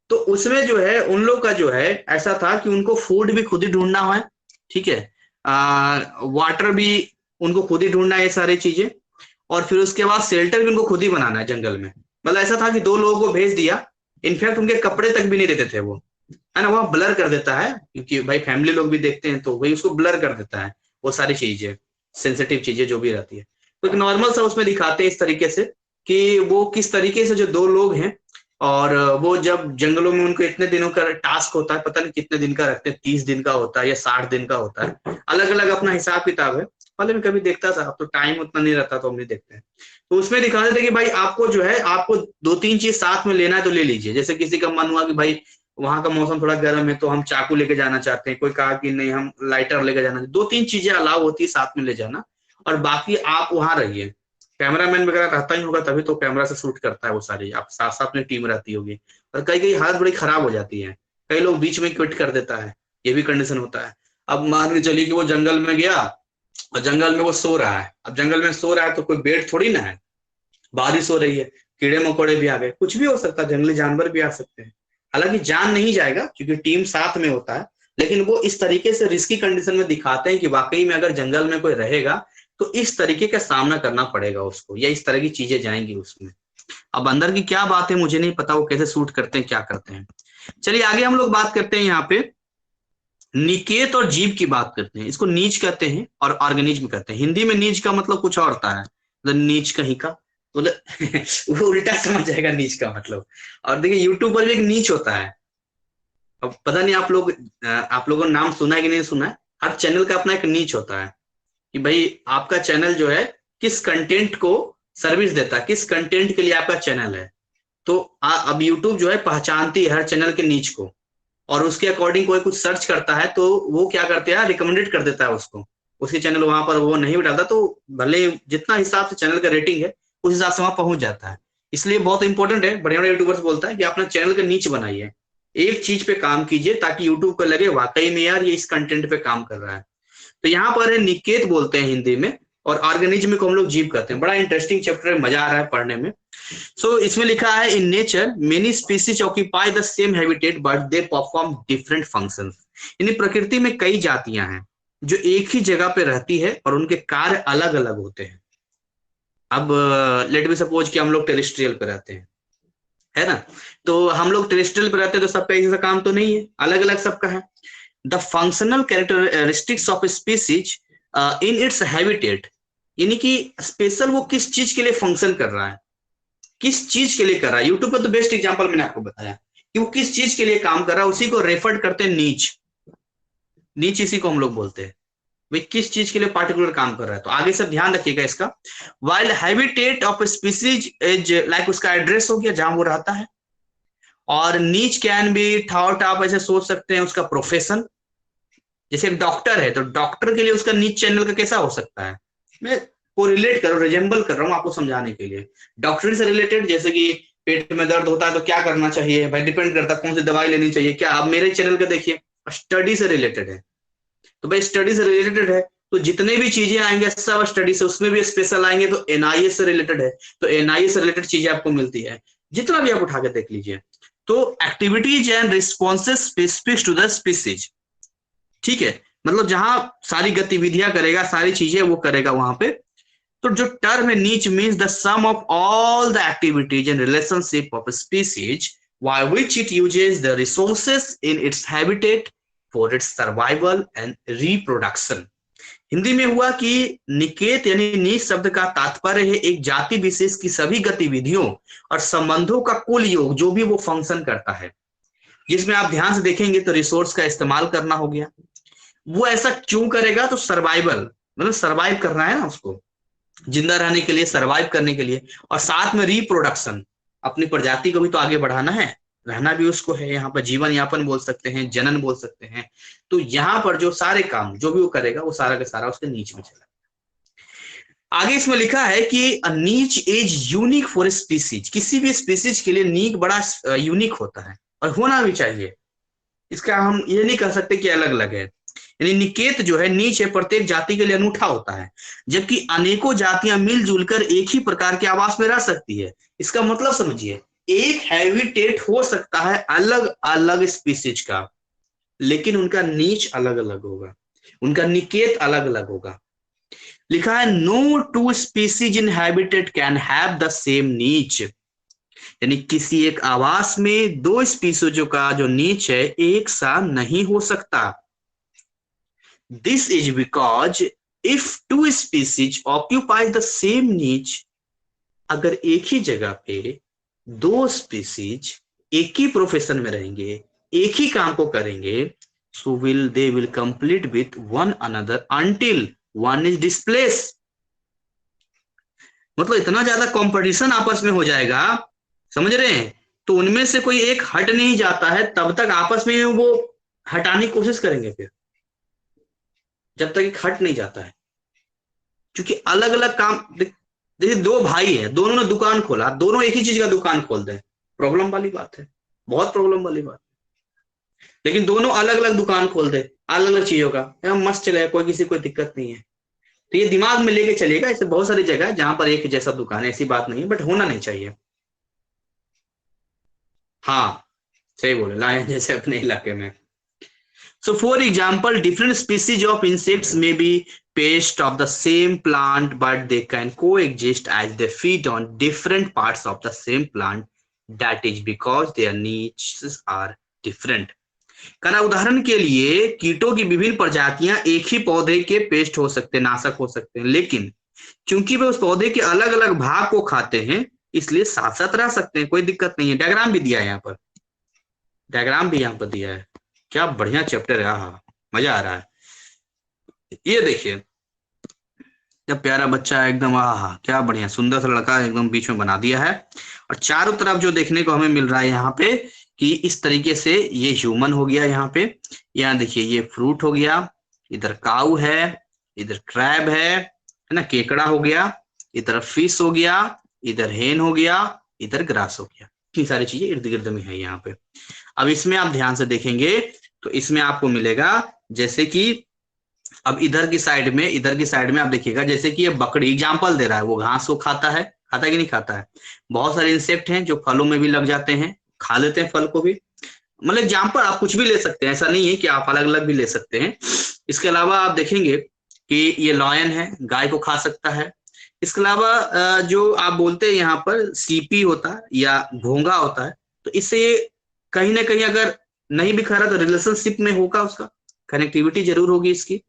तो उसमें जो है उन लोग का जो है ऐसा था कि उनको फूड भी खुद ही ढूंढना है, ठीक है, वाटर भी उनको खुद ही ढूंढना है, ये सारी चीजें। और फिर उसके बाद शेल्टर भी उनको खुद ही बनाना है जंगल में। मतलब ऐसा था कि 2 लोगों को भेज दिया, इनफैक्ट उनके कपड़े तक भी नहीं देते थे वो, है ना, वहाँ ब्लर कर देता है क्योंकि भाई फैमिली लोग भी देखते हैं तो वही उसको ब्लर कर देता है, वो सारी चीजें, सेंसिटिव चीजें जो भी रहती है। तो एक नॉर्मल सा उसमें दिखाते हैं इस तरीके से कि वो किस तरीके से जो 2 लोग हैं, और वो जब जंगलों में उनको इतने दिनों का टास्क होता है, पता नहीं कितने दिन का रखते हैं, 30 दिन का होता है या 60 दिन का होता है, अलग अलग अपना हिसाब किताब है। पहले मैं कभी देखता था, अब तो टाइम उतना नहीं रहता तो हम नहीं देखते हैं। तो उसमें दिखा देते कि भाई आपको जो है, आपको 2-3 चीज साथ में लेना है तो ले लीजिए। जैसे किसी का मन हुआ कि भाई वहां का मौसम थोड़ा गर्म है तो हम चाकू लेके जाना चाहते हैं, कोई कहा कि नहीं हम लाइटर लेके जाना, 2-3 चीजें अलाउ होती है साथ में ले जाना, और बाकी आप वहां रहिए। कैमरामैन वगैरह रहता ही होगा तभी तो कैमरा से शूट करता है वो सारी, आप साथ साथ में टीम रहती होगी। और कई कई हालत बड़ी खराब हो जाती है, कई लोग बीच में क्विट कर देता है, ये भी कंडीशन होता है। अब मान के चलिए कि वो जंगल में गया और जंगल में वो सो रहा है, अब जंगल में सो रहा है तो कोई बेड थोड़ी ना है, बारिश हो रही है, कीड़े मकोड़े भी आ गए, कुछ भी हो सकता है, जंगली जानवर भी आ सकते हैं। हालांकि जान नहीं जाएगा क्योंकि टीम साथ में होता है, लेकिन वो इस तरीके से रिस्की कंडीशन में दिखाते हैं कि वाकई में अगर जंगल में कोई रहेगा तो इस तरीके का सामना करना पड़ेगा उसको, या इस तरह की चीजें जाएंगी उसमें। अब अंदर की क्या बात है मुझे नहीं पता, वो कैसे शूट करते हैं, क्या करते हैं। चलिए आगे हम लोग बात करते हैं यहाँ पे निकेत और जीव की बात करते हैं। इसको नीच कहते हैं और ऑर्गेनिज्म कहते हैं। हिंदी में नीच का मतलब कुछ और होता है, मतलब नीच कहीं का, मतलब वो उल्टा समझ जाएगा नीच का मतलब। और देखिए यूट्यूब पर भी एक नीच होता है। अब पता नहीं आप लोगों ने नाम सुना है कि नहीं सुना है, हर चैनल का अपना एक नीच होता है कि भाई आपका चैनल जो है किस कंटेंट को सर्विस देता है, किस कंटेंट के लिए आपका चैनल है। तो अब यूट्यूब जो है पहचानती है हर चैनल के नीच को, और उसके अकॉर्डिंग कोई कुछ सर्च करता है तो वो क्या करते हैं, रिकमेंडेड कर देता है उसको, उसके चैनल वहां पर वो नहीं भी डालता तो भले जितना हिसाब से चैनल का रेटिंग है उस हिसाब से वहां पहुंच जाता है। इसलिए बहुत इंपॉर्टेंट है, बड़े बड़े यूट्यूबर्स बोलता है कि अपना चैनल का नीच बनाइए, एक चीज पे काम कीजिए ताकि यूट्यूब को लगे वाकई में यार ये इस कंटेंट पे काम कर रहा है। तो यहाँ पर है निकेत बोलते हैं हिंदी में, और ऑर्गेनिज्म को हम लोग जीव कहते हैं। बड़ा इंटरेस्टिंग चैप्टर है, मजा आ रहा है पढ़ने में। सो इसमें लिखा है in nature many species occupy the same habitat but they perform different functions. यानी प्रकृति में कई जातियां हैं जो एक ही जगह पे रहती है और उनके कार्य अलग अलग होते हैं। अब लेट बी सपोज कि हम लोग टेरेस्ट्रियल पे रहते हैं, है ना, तो हम लोग टेरेस्ट्रियल पे रहते हैं तो सबका एक जैसा काम तो नहीं है, अलग अलग सबका है। The functional characteristics of species in its habitat, यानी कि स्पेशल वो किस चीज के लिए फंक्शन कर रहा है, किस चीज के लिए कर रहा है। यूट्यूब पर तो बेस्ट एग्जांपल मैंने आपको बताया कि वो किस चीज के लिए काम कर रहा है, उसी को रेफर करते हैं नीच। नीच इसी को हम लोग बोलते हैं, भाई किस चीज के लिए पार्टिकुलर काम कर रहा है। तो आगे से ध्यान रखिएगा इसका। Wild habitat of species is like उसका एड्रेस हो गया जहां वो रहता है, और नीच कैन बी थॉट, आप ऐसे सोच सकते हैं उसका प्रोफेशन। जैसे एक डॉक्टर है तो डॉक्टर के लिए उसका नीच चैनल का कैसा हो सकता है, मैं को रिलेट कर रहा हूँ, रिजेंबल कर रहा हूँ आपको समझाने के लिए। डॉक्टरी से रिलेटेड, जैसे कि पेट में दर्द होता है तो क्या करना चाहिए भाई, डिपेंड करता है कौन सी दवाई लेनी चाहिए। क्या अब मेरे चैनल का देखिए स्टडी से रिलेटेड है, तो भाई स्टडी से रिलेटेड है तो जितने भी चीजें आएंगे सब स्टडी से, उसमें भी स्पेशल आएंगे तो एनआईए से रिलेटेड है, तो एनआईए से रिलेटेड चीजें आपको मिलती है, जितना भी आप उठा के देख लीजिए। तो activities and responses specific to the species, ठीक है, मतलब जहां सारी गतिविधियां करेगा, सारी चीजें वो करेगा वहां पे। तो जो टर्म है niche means the sum of all the activities and relationship of species by which it uses the resources in its habitat for its survival and reproduction। Hindi में हुआ कि निकेत यानी नीच शब्द का तात्पर्य है एक जाति विशेष की सभी गतिविधियों और संबंधों का कुल योग जो भी वो फंक्शन करता है, जिसमें आप ध्यान से देखेंगे तो रिसोर्स का इस्तेमाल करना हो गया। वो ऐसा क्यों करेगा, तो सर्वाइवल, मतलब सर्वाइव करना है ना उसको, जिंदा रहने के लिए, सर्वाइव करने के लिए, और साथ में रिप्रोडक्शन, अपनी प्रजाति को भी तो आगे बढ़ाना है, रहना भी उसको है। यहाँ पर जीवन यापन बोल सकते हैं, जनन बोल सकते हैं। तो यहाँ पर जो सारे काम जो भी वो करेगा वो सारा का सारा उसके नीच में चला। आगे इसमें लिखा है कि नीच इज यूनिक फॉर स्पीसीज, किसी भी स्पीसीज के लिए नीक बड़ा यूनिक होता है और होना भी चाहिए। इसका हम ये नहीं कह सकते कि अलग अलग है। यानी निकेत जो है नीच है, प्रत्येक जाति के लिए अनूठा होता है, जबकि अनेकों जातियां मिलजुल कर एक ही प्रकार के आवास में रह सकती है। इसका मतलब समझिए, एक हैबिटेट हो सकता है अलग अलग स्पीसीज का, लेकिन उनका नीच अलग अलग होगा, उनका निकेत अलग अलग होगा। लिखा है no two species in habitat can have the same niche, यानी किसी एक आवास में दो स्पीसीजों का जो नीच है एक सा नहीं हो सकता। This is because if two species occupy the same नीच, अगर एक ही जगह पे दो स्पीसीज एक ही प्रोफेशन में रहेंगे, एक ही काम को करेंगे, so will they will compete with one another until one is displaced। मतलब इतना ज्यादा कंपटीशन आपस में हो जाएगा, समझ रहे हैं, तो उनमें से कोई एक हट नहीं जाता है तब तक आपस में वो हटाने की कोशिश करेंगे, फिर जब तक एक हट नहीं जाता है। क्योंकि अलग अलग काम, देखिए दो भाई हैं, दोनों ने दुकान खोला, दोनों एक ही चीज का दुकान खोल दें, प्रॉब्लम वाली बात है, बहुत प्रॉब्लम वाली बात। लेकिन दोनों अलग अलग दुकान खोल दे अलग अलग चीजों का, मस्त चलेगा, कोई किसी कोई दिक्कत नहीं है। तो ये दिमाग में लेके चलिएगा, ऐसे बहुत सारी जगह है जहां पर एक जैसा दुकान है, ऐसी बात नहीं है, बट होना नहीं चाहिए। हाँ सही बोले, लायन जैसे अपने इलाके में। So for example, different species of insects may be pests of the same plant, but they can coexist as they feed on different parts of the same plant. That is because their niches are different. कहना उदाहरण के लिए कीटों की विभिन्न प्रजातियां एक ही पौधे के पेस्ट हो सकते हैं, नाशक हो सकते हैं, लेकिन क्योंकि वे उस पौधे के अलग अलग भाग को खाते हैं इसलिए साथ साथ रह सकते हैं, कोई दिक्कत नहीं है। डायग्राम भी दिया है यहाँ पर, डायग्राम भी यहाँ पर दिया है, क्या बढ़िया चैप्टर है, हाँ मजा आ रहा है। ये देखिए जब प्यारा बच्चा है एकदम, हाँ क्या बढ़िया सुंदर सा लड़का एकदम बीच में बना दिया है, और चारों तरफ जो देखने को हमें मिल रहा है यहाँ पे कि इस तरीके से ये ह्यूमन हो गया, यहाँ पे यहाँ देखिए ये फ्रूट हो गया, इधर काऊ है, इधर क्रैब है ना, केकड़ा हो गया, इधर फिश हो गया, इधर हेन हो गया, इधर ग्रास हो गया, इतनी सारी चीजें इर्द गिर्द में है यहाँ पे। अब इसमें आप ध्यान से देखेंगे तो इसमें आपको मिलेगा जैसे कि अब इधर की साइड में आप देखिएगा जैसे कि ये बकरी एग्जाम्पल दे रहा है, वो घास को खाता है कि नहीं खाता है। बहुत सारे इंसेक्ट हैं जो फलों में भी लग जाते हैं, खा लेते हैं फल को भी, मतलब एग्जाम्पल आप कुछ भी ले सकते हैं, ऐसा नहीं है कि आप अलग अलग भी ले सकते हैं। इसके अलावा आप देखेंगे कि ये लॉयन है, गाय को खा सकता है। इसके अलावा जो आप बोलते हैं यहाँ पर सीपी होता है या घोंगा होता है, तो इससे कहीं ना कहीं अगर नहीं भी खा रहा तो रिलेशनशिप में होगा, उसका कनेक्टिविटी जरूर होगी इसकी।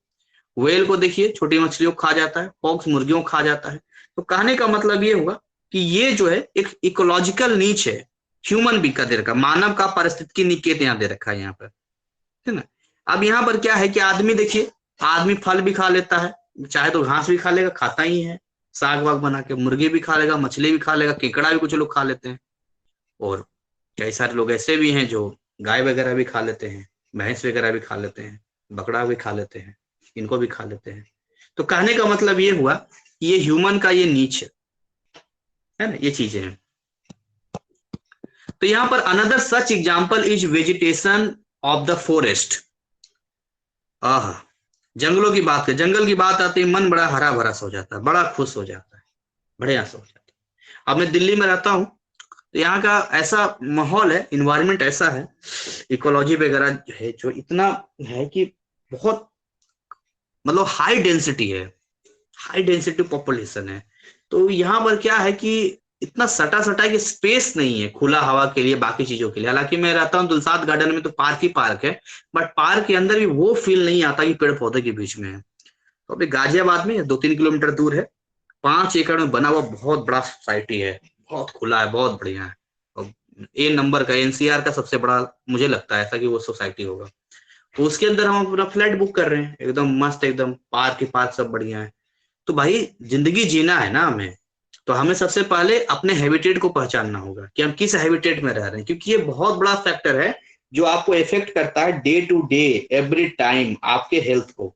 व्हेल को देखिए छोटी मछलियों को खा जाता है, फॉक्स मुर्गियों को खा जाता है। तो कहने का मतलब ये होगा कि ये जो है एक इकोलॉजिकल नीच है, ह्यूमन बींग का दे रखा, मानव का पारिस्थितिकी निकेत यहाँ दे रखा है यहाँ पर, है ना। अब यहाँ पर क्या है कि आदमी देखिए, आदमी फल भी खा लेता है, चाहे तो घास भी खा लेगा, खाता ही है, साग वाग बना के, मुर्गी भी खा लेगा, मछली भी खा लेगा, केकड़ा भी कुछ लोग खा लेते हैं, और कई सारे लोग ऐसे भी हैं जो गाय वगैरह भी खा लेते हैं, भैंस वगैरह भी खा लेते हैं, बकरा भी खा लेते हैं, इनको भी खा लेते हैं। तो कहने का मतलब ये हुआ कि ये ह्यूमन का ये नीच है ना, ये चीजें हैं। तो यहां पर another such example is vegetation of the forest. Ah, जंगलों की बात है, जंगल की बात आती है मन बड़ा हरा भरा सा हो जाता है, बड़ा खुश हो जाता है, बढ़िया सा हो जाता है। अब मैं दिल्ली में रहता हूँ तो यहाँ का ऐसा माहौल है, इन्वायरमेंट ऐसा है, इकोलॉजी वगैरह है जो इतना है कि बहुत मतलब हाई डेंसिटी है, हाई डेंसिटी पॉपुलेशन है। तो यहाँ पर क्या है कि इतना सटा सटा कि स्पेस नहीं है खुला हवा के लिए, बाकी चीजों के लिए। हालांकि मैं रहता हूँ दुलसाद गार्डन में, तो पार्क ही पार्क है, बट पार्क के अंदर भी वो फील नहीं आता कि पेड़ पौधे के बीच में है। तो अभी गाजियाबाद में 2-3 किलोमीटर दूर है, 5 एकड़ में बना हुआ बहुत बड़ा सोसाइटी है, बहुत खुला है, बहुत बढ़िया है, और ए नंबर का एनसीआर का सबसे बड़ा मुझे लगता है ऐसा कि वो सोसाइटी होगा। तो उसके अंदर हम अपना फ्लैट बुक कर रहे हैं, एकदम मस्त, एकदम पार्क ही पार्क सब बढ़िया है। तो भाई जिंदगी जीना है ना हमें, तो हमें सबसे पहले अपने हैबिटेट को पहचानना होगा कि हम किस हैबिटेट में रह रहे हैं, क्योंकि ये बहुत बड़ा फैक्टर है जो आपको इफेक्ट करता है day to day, every time, आपके हेल्थ को।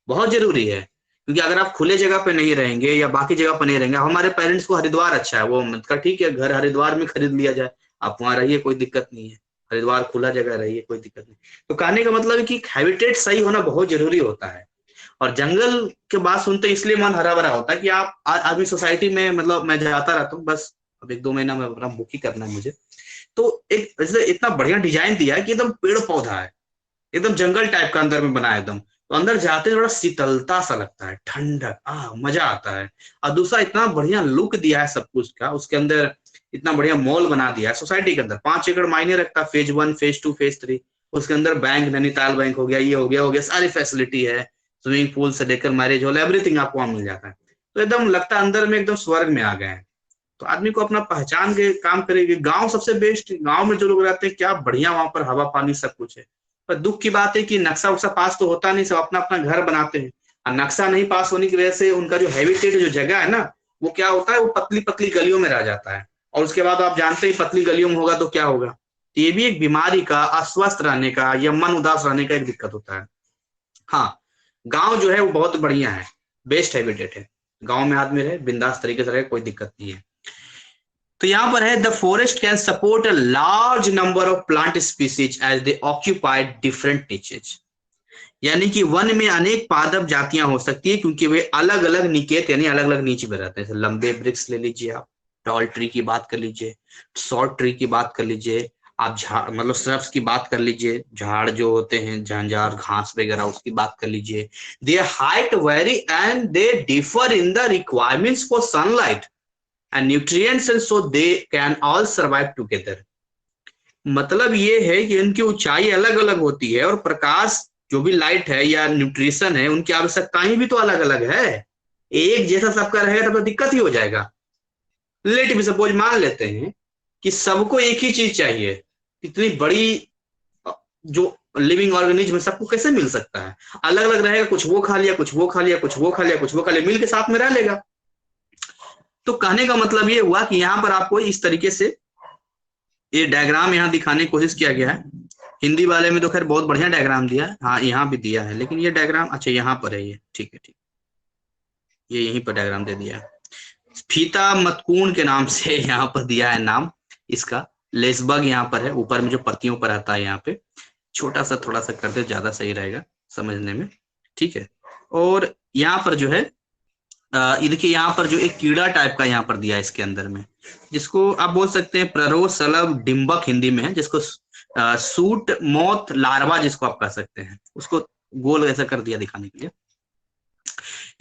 बहुत जरूरी है, क्योंकि अगर आप खुले जगह पे नहीं रहेंगे या बाकी जगह पे नहीं रहेंगे, हमारे पेरेंट्स को हरिद्वार अच्छा है, वो मतलब ठीक है घर हरिद्वार में खरीद लिया जाए, आप वहां रहिए, कोई दिक्कत नहीं है, हरिद्वार खुला जगह रहिए, कोई दिक्कत नहीं। तो कहने का मतलब है कि हैबिटेट सही होना बहुत जरूरी होता है। और जंगल के बात सुनते इसलिए मन हरा भरा होता है कि आप अभी सोसाइटी में, मतलब मैं जाता रहता हूँ, बस अब 1-2 महीना में अपना बुक ही करना है मुझे। तो एक इतना बढ़िया डिजाइन दिया है कि एकदम पेड़ पौधा है, एकदम जंगल टाइप का अंदर में बना है एकदम, तो अंदर जाते थोड़ा शीतलता सा लगता है, ठंडक, मजा आता है। और दूसरा इतना बढ़िया लुक दिया है सब कुछ का, उसके अंदर इतना बढ़िया मॉल बना दिया है सोसाइटी के अंदर। 5 एकड़ मायने रखता है, फेज 1 फेज 2 फेज 3। उसके अंदर बैंक, नैनीताल बैंक हो गया, ये हो गया, सारी फैसिलिटी है। स्विमिंग पूल से लेकर मैरिज हॉल, एवरीथिंग आपको वहां मिल जाता है। तो एकदम लगता है अंदर में एकदम स्वर्ग में आ गए हैं। तो आदमी को अपना पहचान के काम करेगी। गांव सबसे बेस्ट, गांव में जो लोग रहते हैं क्या बढ़िया, वहां पर हवा पानी सब कुछ है। पर दुख की बात है कि नक्शा उक्सा पास तो होता नहीं, सब अपना अपना घर बनाते हैं। और नक्शा नहीं पास होने की वजह से उनका जो हैबिटेट जो जगह है ना, वो क्या होता है, वो पतली पतली गलियों में रह जाता है। और उसके बाद आप जानते ही पतली गलियों में होगा तो क्या होगा। तो ये भी एक बीमारी का, अस्वस्थ रहने का या मन उदास रहने का एक दिक्कत होता है। हाँ, गांव जो है वो बहुत बढ़िया है, बेस्ट हैबिटेट है। गांव में आदमी रहे बिंदास तरीके से रहे, कोई दिक्कत नहीं है। तो यहां पर है, the forest can support a large number of plant species as they occupied different niches. यानी कि वन में अनेक पादप जातियां हो सकती है, क्योंकि वे अलग अलग निकेत यानी अलग अलग नीचे में रहते हैं। जैसे लंबे वृक्ष ले लीजिए आप, टॉल ट्री की बात कर लीजिए, शॉर्ट ट्री की बात कर लीजिए, आप झाड़ मतलब श्रब्स की बात कर लीजिए, झाड़ जो होते हैं झांझार घास वगैरह उसकी बात कर लीजिए। Their height very and they differ in the requirements for sunlight and nutrients, and so they can all survive together। मतलब ये है कि इनकी ऊंचाई अलग अलग होती है, और प्रकाश जो भी लाइट है या न्यूट्रिशन है, उनकी आवश्यकताएं भी तो अलग अलग है। एक जैसा सबका रहेगा तब तो दिक्कत ही हो जाएगा। लेट भी सपोज मान लेते हैं कि सबको एक ही चीज चाहिए, इतनी बड़ी जो लिविंग ऑर्गेनिज्म है, सबको कैसे मिल सकता है। अलग अलग रहेगा, कुछ वो खा लिया, कुछ वो खा लिया, कुछ वो खा लिया, कुछ वो खा लिया, मिल के साथ में रह लेगा। तो कहने का मतलब ये हुआ कि यहाँ पर आपको इस तरीके से ये डायग्राम यहाँ दिखाने की कोशिश किया गया है। हिंदी वाले में तो खैर बहुत बढ़िया डायग्राम दिया है, हाँ यहाँ भी दिया है, लेकिन ये डायग्राम अच्छा यहाँ पर है, ये ठीक है, ठीक, ये यहीं पर डायग्राम दे दिया है। फीता मतकून के नाम से यहाँ पर दिया है नाम इसका। लेसबर्ग यहाँ पर है, ऊपर में जो पत्तियों पर आता है यहाँ पे। छोटा सा थोड़ा सा कर दे, ज्यादा सही रहेगा समझने में, ठीक है। और यहाँ पर जो है ये देखिए, यहाँ पर जो एक कीड़ा टाइप का यहाँ पर दिया है इसके अंदर में, जिसको आप बोल सकते हैं प्ररो सलब डिम्बक हिंदी में है, जिसको सूट मौत लार्वा जिसको आप कह सकते हैं, उसको गोल ऐसा कर दिया दिखाने के लिए।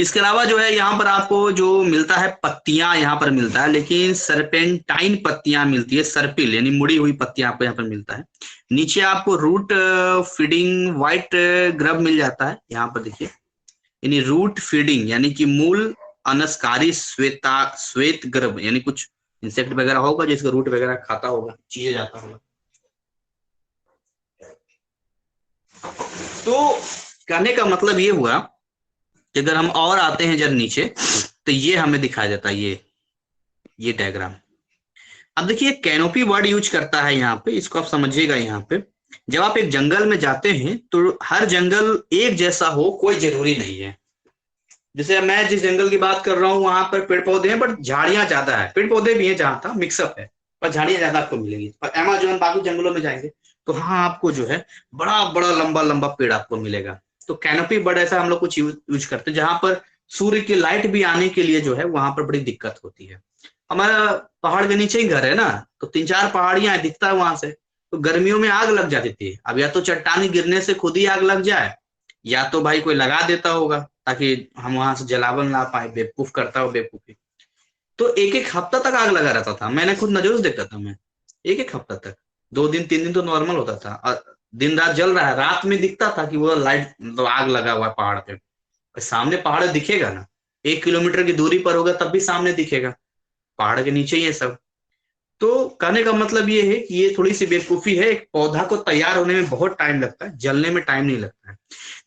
इसके अलावा जो है यहाँ पर आपको जो मिलता है पत्तियां यहाँ पर मिलता है, लेकिन सरपेंटाइन पत्तियां मिलती है, सर्पिल यानी मुड़ी हुई पत्तियां आपको यहाँ पर मिलता है। नीचे आपको रूट फीडिंग व्हाइट ग्रब मिल जाता है, यहाँ पर देखिए, यानी रूट फीडिंग यानी कि मूल अनस्कारी श्वेत गर्भ, यानी कुछ इंसेक्ट वगैरह होगा जिसका रूट वगैरह खाता होगा, चीजे जाता होगा। तो कहने का मतलब ये हुआ कि अगर हम और आते हैं जब नीचे, तो ये हमें दिखाया जाता है, ये डायग्राम। अब देखिए कैनोपी वर्ड यूज करता है यहाँ पे, इसको आप समझिएगा। यहाँ पे जब आप एक जंगल में जाते हैं तो हर जंगल एक जैसा हो कोई जरूरी नहीं है। जैसे मैं जिस जंगल की बात कर रहा हूँ वहां पर पेड़ पौधे हैं, बट झाड़ियां ज्यादा है, पेड़ पौधे भी हैं जहां था मिक्सअप है, पर झाड़ियां ज्यादा आपको मिलेगी। पर अमेज़न बाकी जंगलों में जाएंगे तो हाँ आपको जो है बड़ा बड़ा लंबा लंबा पेड़ आपको मिलेगा। तो कैनोपी बर्ड ऐसा हम लोग कुछ यूज करते हैं, जहां पर सूर्य की लाइट भी आने के लिए जो है वहां पर बड़ी दिक्कत होती है। हमारा पहाड़ के नीचे ही घर है ना, तो 3-4 पहाड़ियां दिखता है वहां से, तो गर्मियों में आग लग जाती थी। अब या तो चट्टानी गिरने से खुद ही आग लग जाए, या तो भाई कोई लगा देता होगा ताकि हम वहां से जलावन ला पाए, बेवकूफ करता हो बेवकूफी। तो एक एक हफ्ता तक आग लगा रहता था, मैंने खुद नजरों से देखता था मैं। एक एक हफ्ता तक, 2 दिन 3 दिन तो नॉर्मल होता था, और दिन रात जल रहा है, रात में दिखता था कि वो लाइट तो आग लगा हुआ है पहाड़ पे। सामने पहाड़ दिखेगा ना, 1 किलोमीटर की दूरी पर होगा तब भी सामने दिखेगा, पहाड़ के नीचे ही है सब। तो कहने का मतलब ये है कि ये थोड़ी सी बेवकूफी है, एक पौधा को तैयार होने में बहुत टाइम लगता है, जलने में टाइम नहीं लगता है।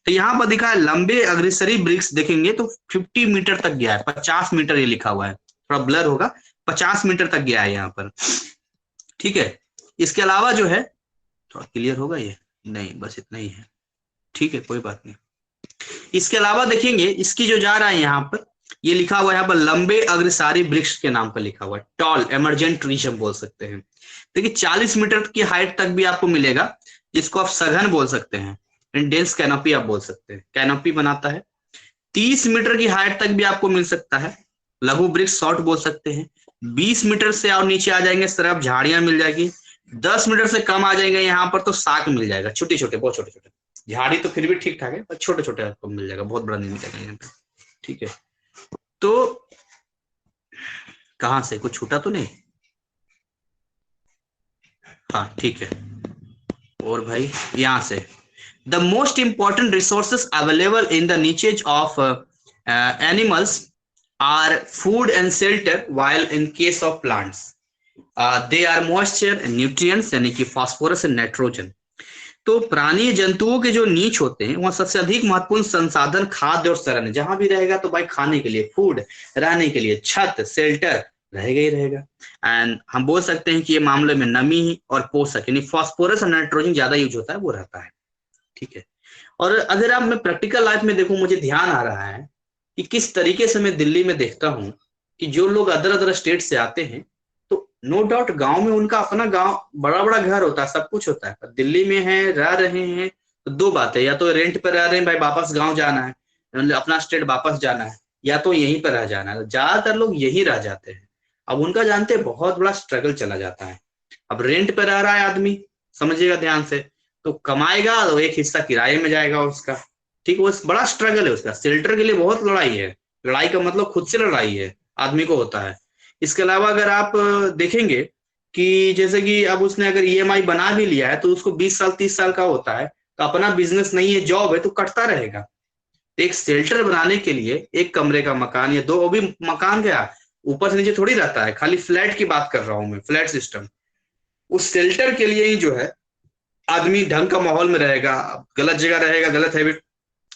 तो यहाँ पर दिखा है लंबे अग्रसरी वृक्ष, देखेंगे तो 50 मीटर तक गया है, 50 मीटर ये लिखा हुआ है, थोड़ा ब्लर होगा, 50 मीटर तक गया है यहाँ पर, ठीक है। इसके अलावा जो है, थोड़ा क्लियर होगा ये, नहीं बस इतना ही है, ठीक है कोई बात नहीं। इसके अलावा देखेंगे इसकी जो जा रहा है यहाँ पर, ये लिखा हुआ है यहाँ पर लंबे अग्रसारी वृक्ष के नाम पर लिखा हुआ है, टॉल एमरजेंट ट्रीज हम बोल सकते हैं। देखिए 40 मीटर की हाइट तक भी आपको मिलेगा, जिसको आप सघन बोल सकते हैं, डेंस कैनोपी आप बोल सकते हैं, कैनोपी बनाता है। 30 मीटर की हाइट तक भी आपको मिल सकता है, लघु वृक्ष शॉर्ट बोल सकते हैं। 20 मीटर से और नीचे आ जाएंगे सिर्फ झाड़ियां मिल जाएगी। 10 मीटर से कम आ जाएंगे यहाँ पर तो साग मिल जाएगा, छोटे छोटे बहुत छोटे छोटे। झाड़ी तो फिर भी ठीक ठाक है, पर छोटे छोटे आपको मिल जाएगा, बहुत बड़ा नहीं मिलेगा यहाँ पे। ठीक है, तो कहाँ से कुछ छूटा तो नहीं? हाँ ठीक है, और भाई यहाँ से the most important resources available in the niches of animals are food and shelter, while in case of plants they are moisture and nutrients, यानी कि फास्फोरस एंड नाइट्रोजन। तो प्राणी जंतुओं के जो नीच होते हैं वहां सबसे अधिक महत्वपूर्ण संसाधन खाद्य और शरण है। जहां भी रहेगा तो भाई खाने के लिए फूड, रहने के लिए छत, शेल्टर रहेगा ही रहेगा। एंड हम बोल सकते हैं कि ये मामले में नमी और पोषक यानी फास्फोरस और नाइट्रोजन ज्यादा यूज होता है, वो रहता है। ठीक है, और अगर आप मैं प्रैक्टिकल लाइफ में देखूं, मुझे ध्यान आ रहा है कि किस तरीके से मैं दिल्ली में देखता हूं कि जो लोग अदर अदर स्टेट से आते हैं, तो नो डाउट गांव में उनका अपना गांव बड़ा बड़ा घर होता है, सब कुछ होता है, पर दिल्ली में है, रह रहे हैं, तो दो बातें, या तो रेंट पर रह रहे हैं भाई, वापस गांव जाना है, मतलब अपना स्टेट वापस जाना है, या तो यहीं पर रह जाना है। ज्यादातर लोग यहीं रह जाते हैं। अब उनका जानते हैं बहुत बड़ा स्ट्रगल चला जाता है। अब रेंट पर रह रहा है आदमी, समझिएगा ध्यान से, तो कमाएगा तो एक हिस्सा किराए में जाएगा उसका। ठीक, वो बड़ा स्ट्रगल है उसका, शेल्टर के लिए बहुत लड़ाई है। लड़ाई का मतलब खुद से लड़ाई है, आदमी को होता है। इसके अलावा अगर आप देखेंगे कि जैसे कि अब उसने अगर ईएमआई बना भी लिया है, तो उसको 20 साल 30 साल का होता है, तो अपना बिजनेस नहीं है, जॉब है, तो कटता रहेगा। तो एक शेल्टर बनाने के लिए एक कमरे का मकान या दो, वो भी मकान क्या, ऊपर से नीचे थोड़ी रहता है, खाली फ्लैट की बात कर रहा हूं मैं, फ्लैट सिस्टम। उस शेल्टर के लिए ही जो है आदमी ढंग का माहौल में रहेगा, गलत जगह रहेगा, गलत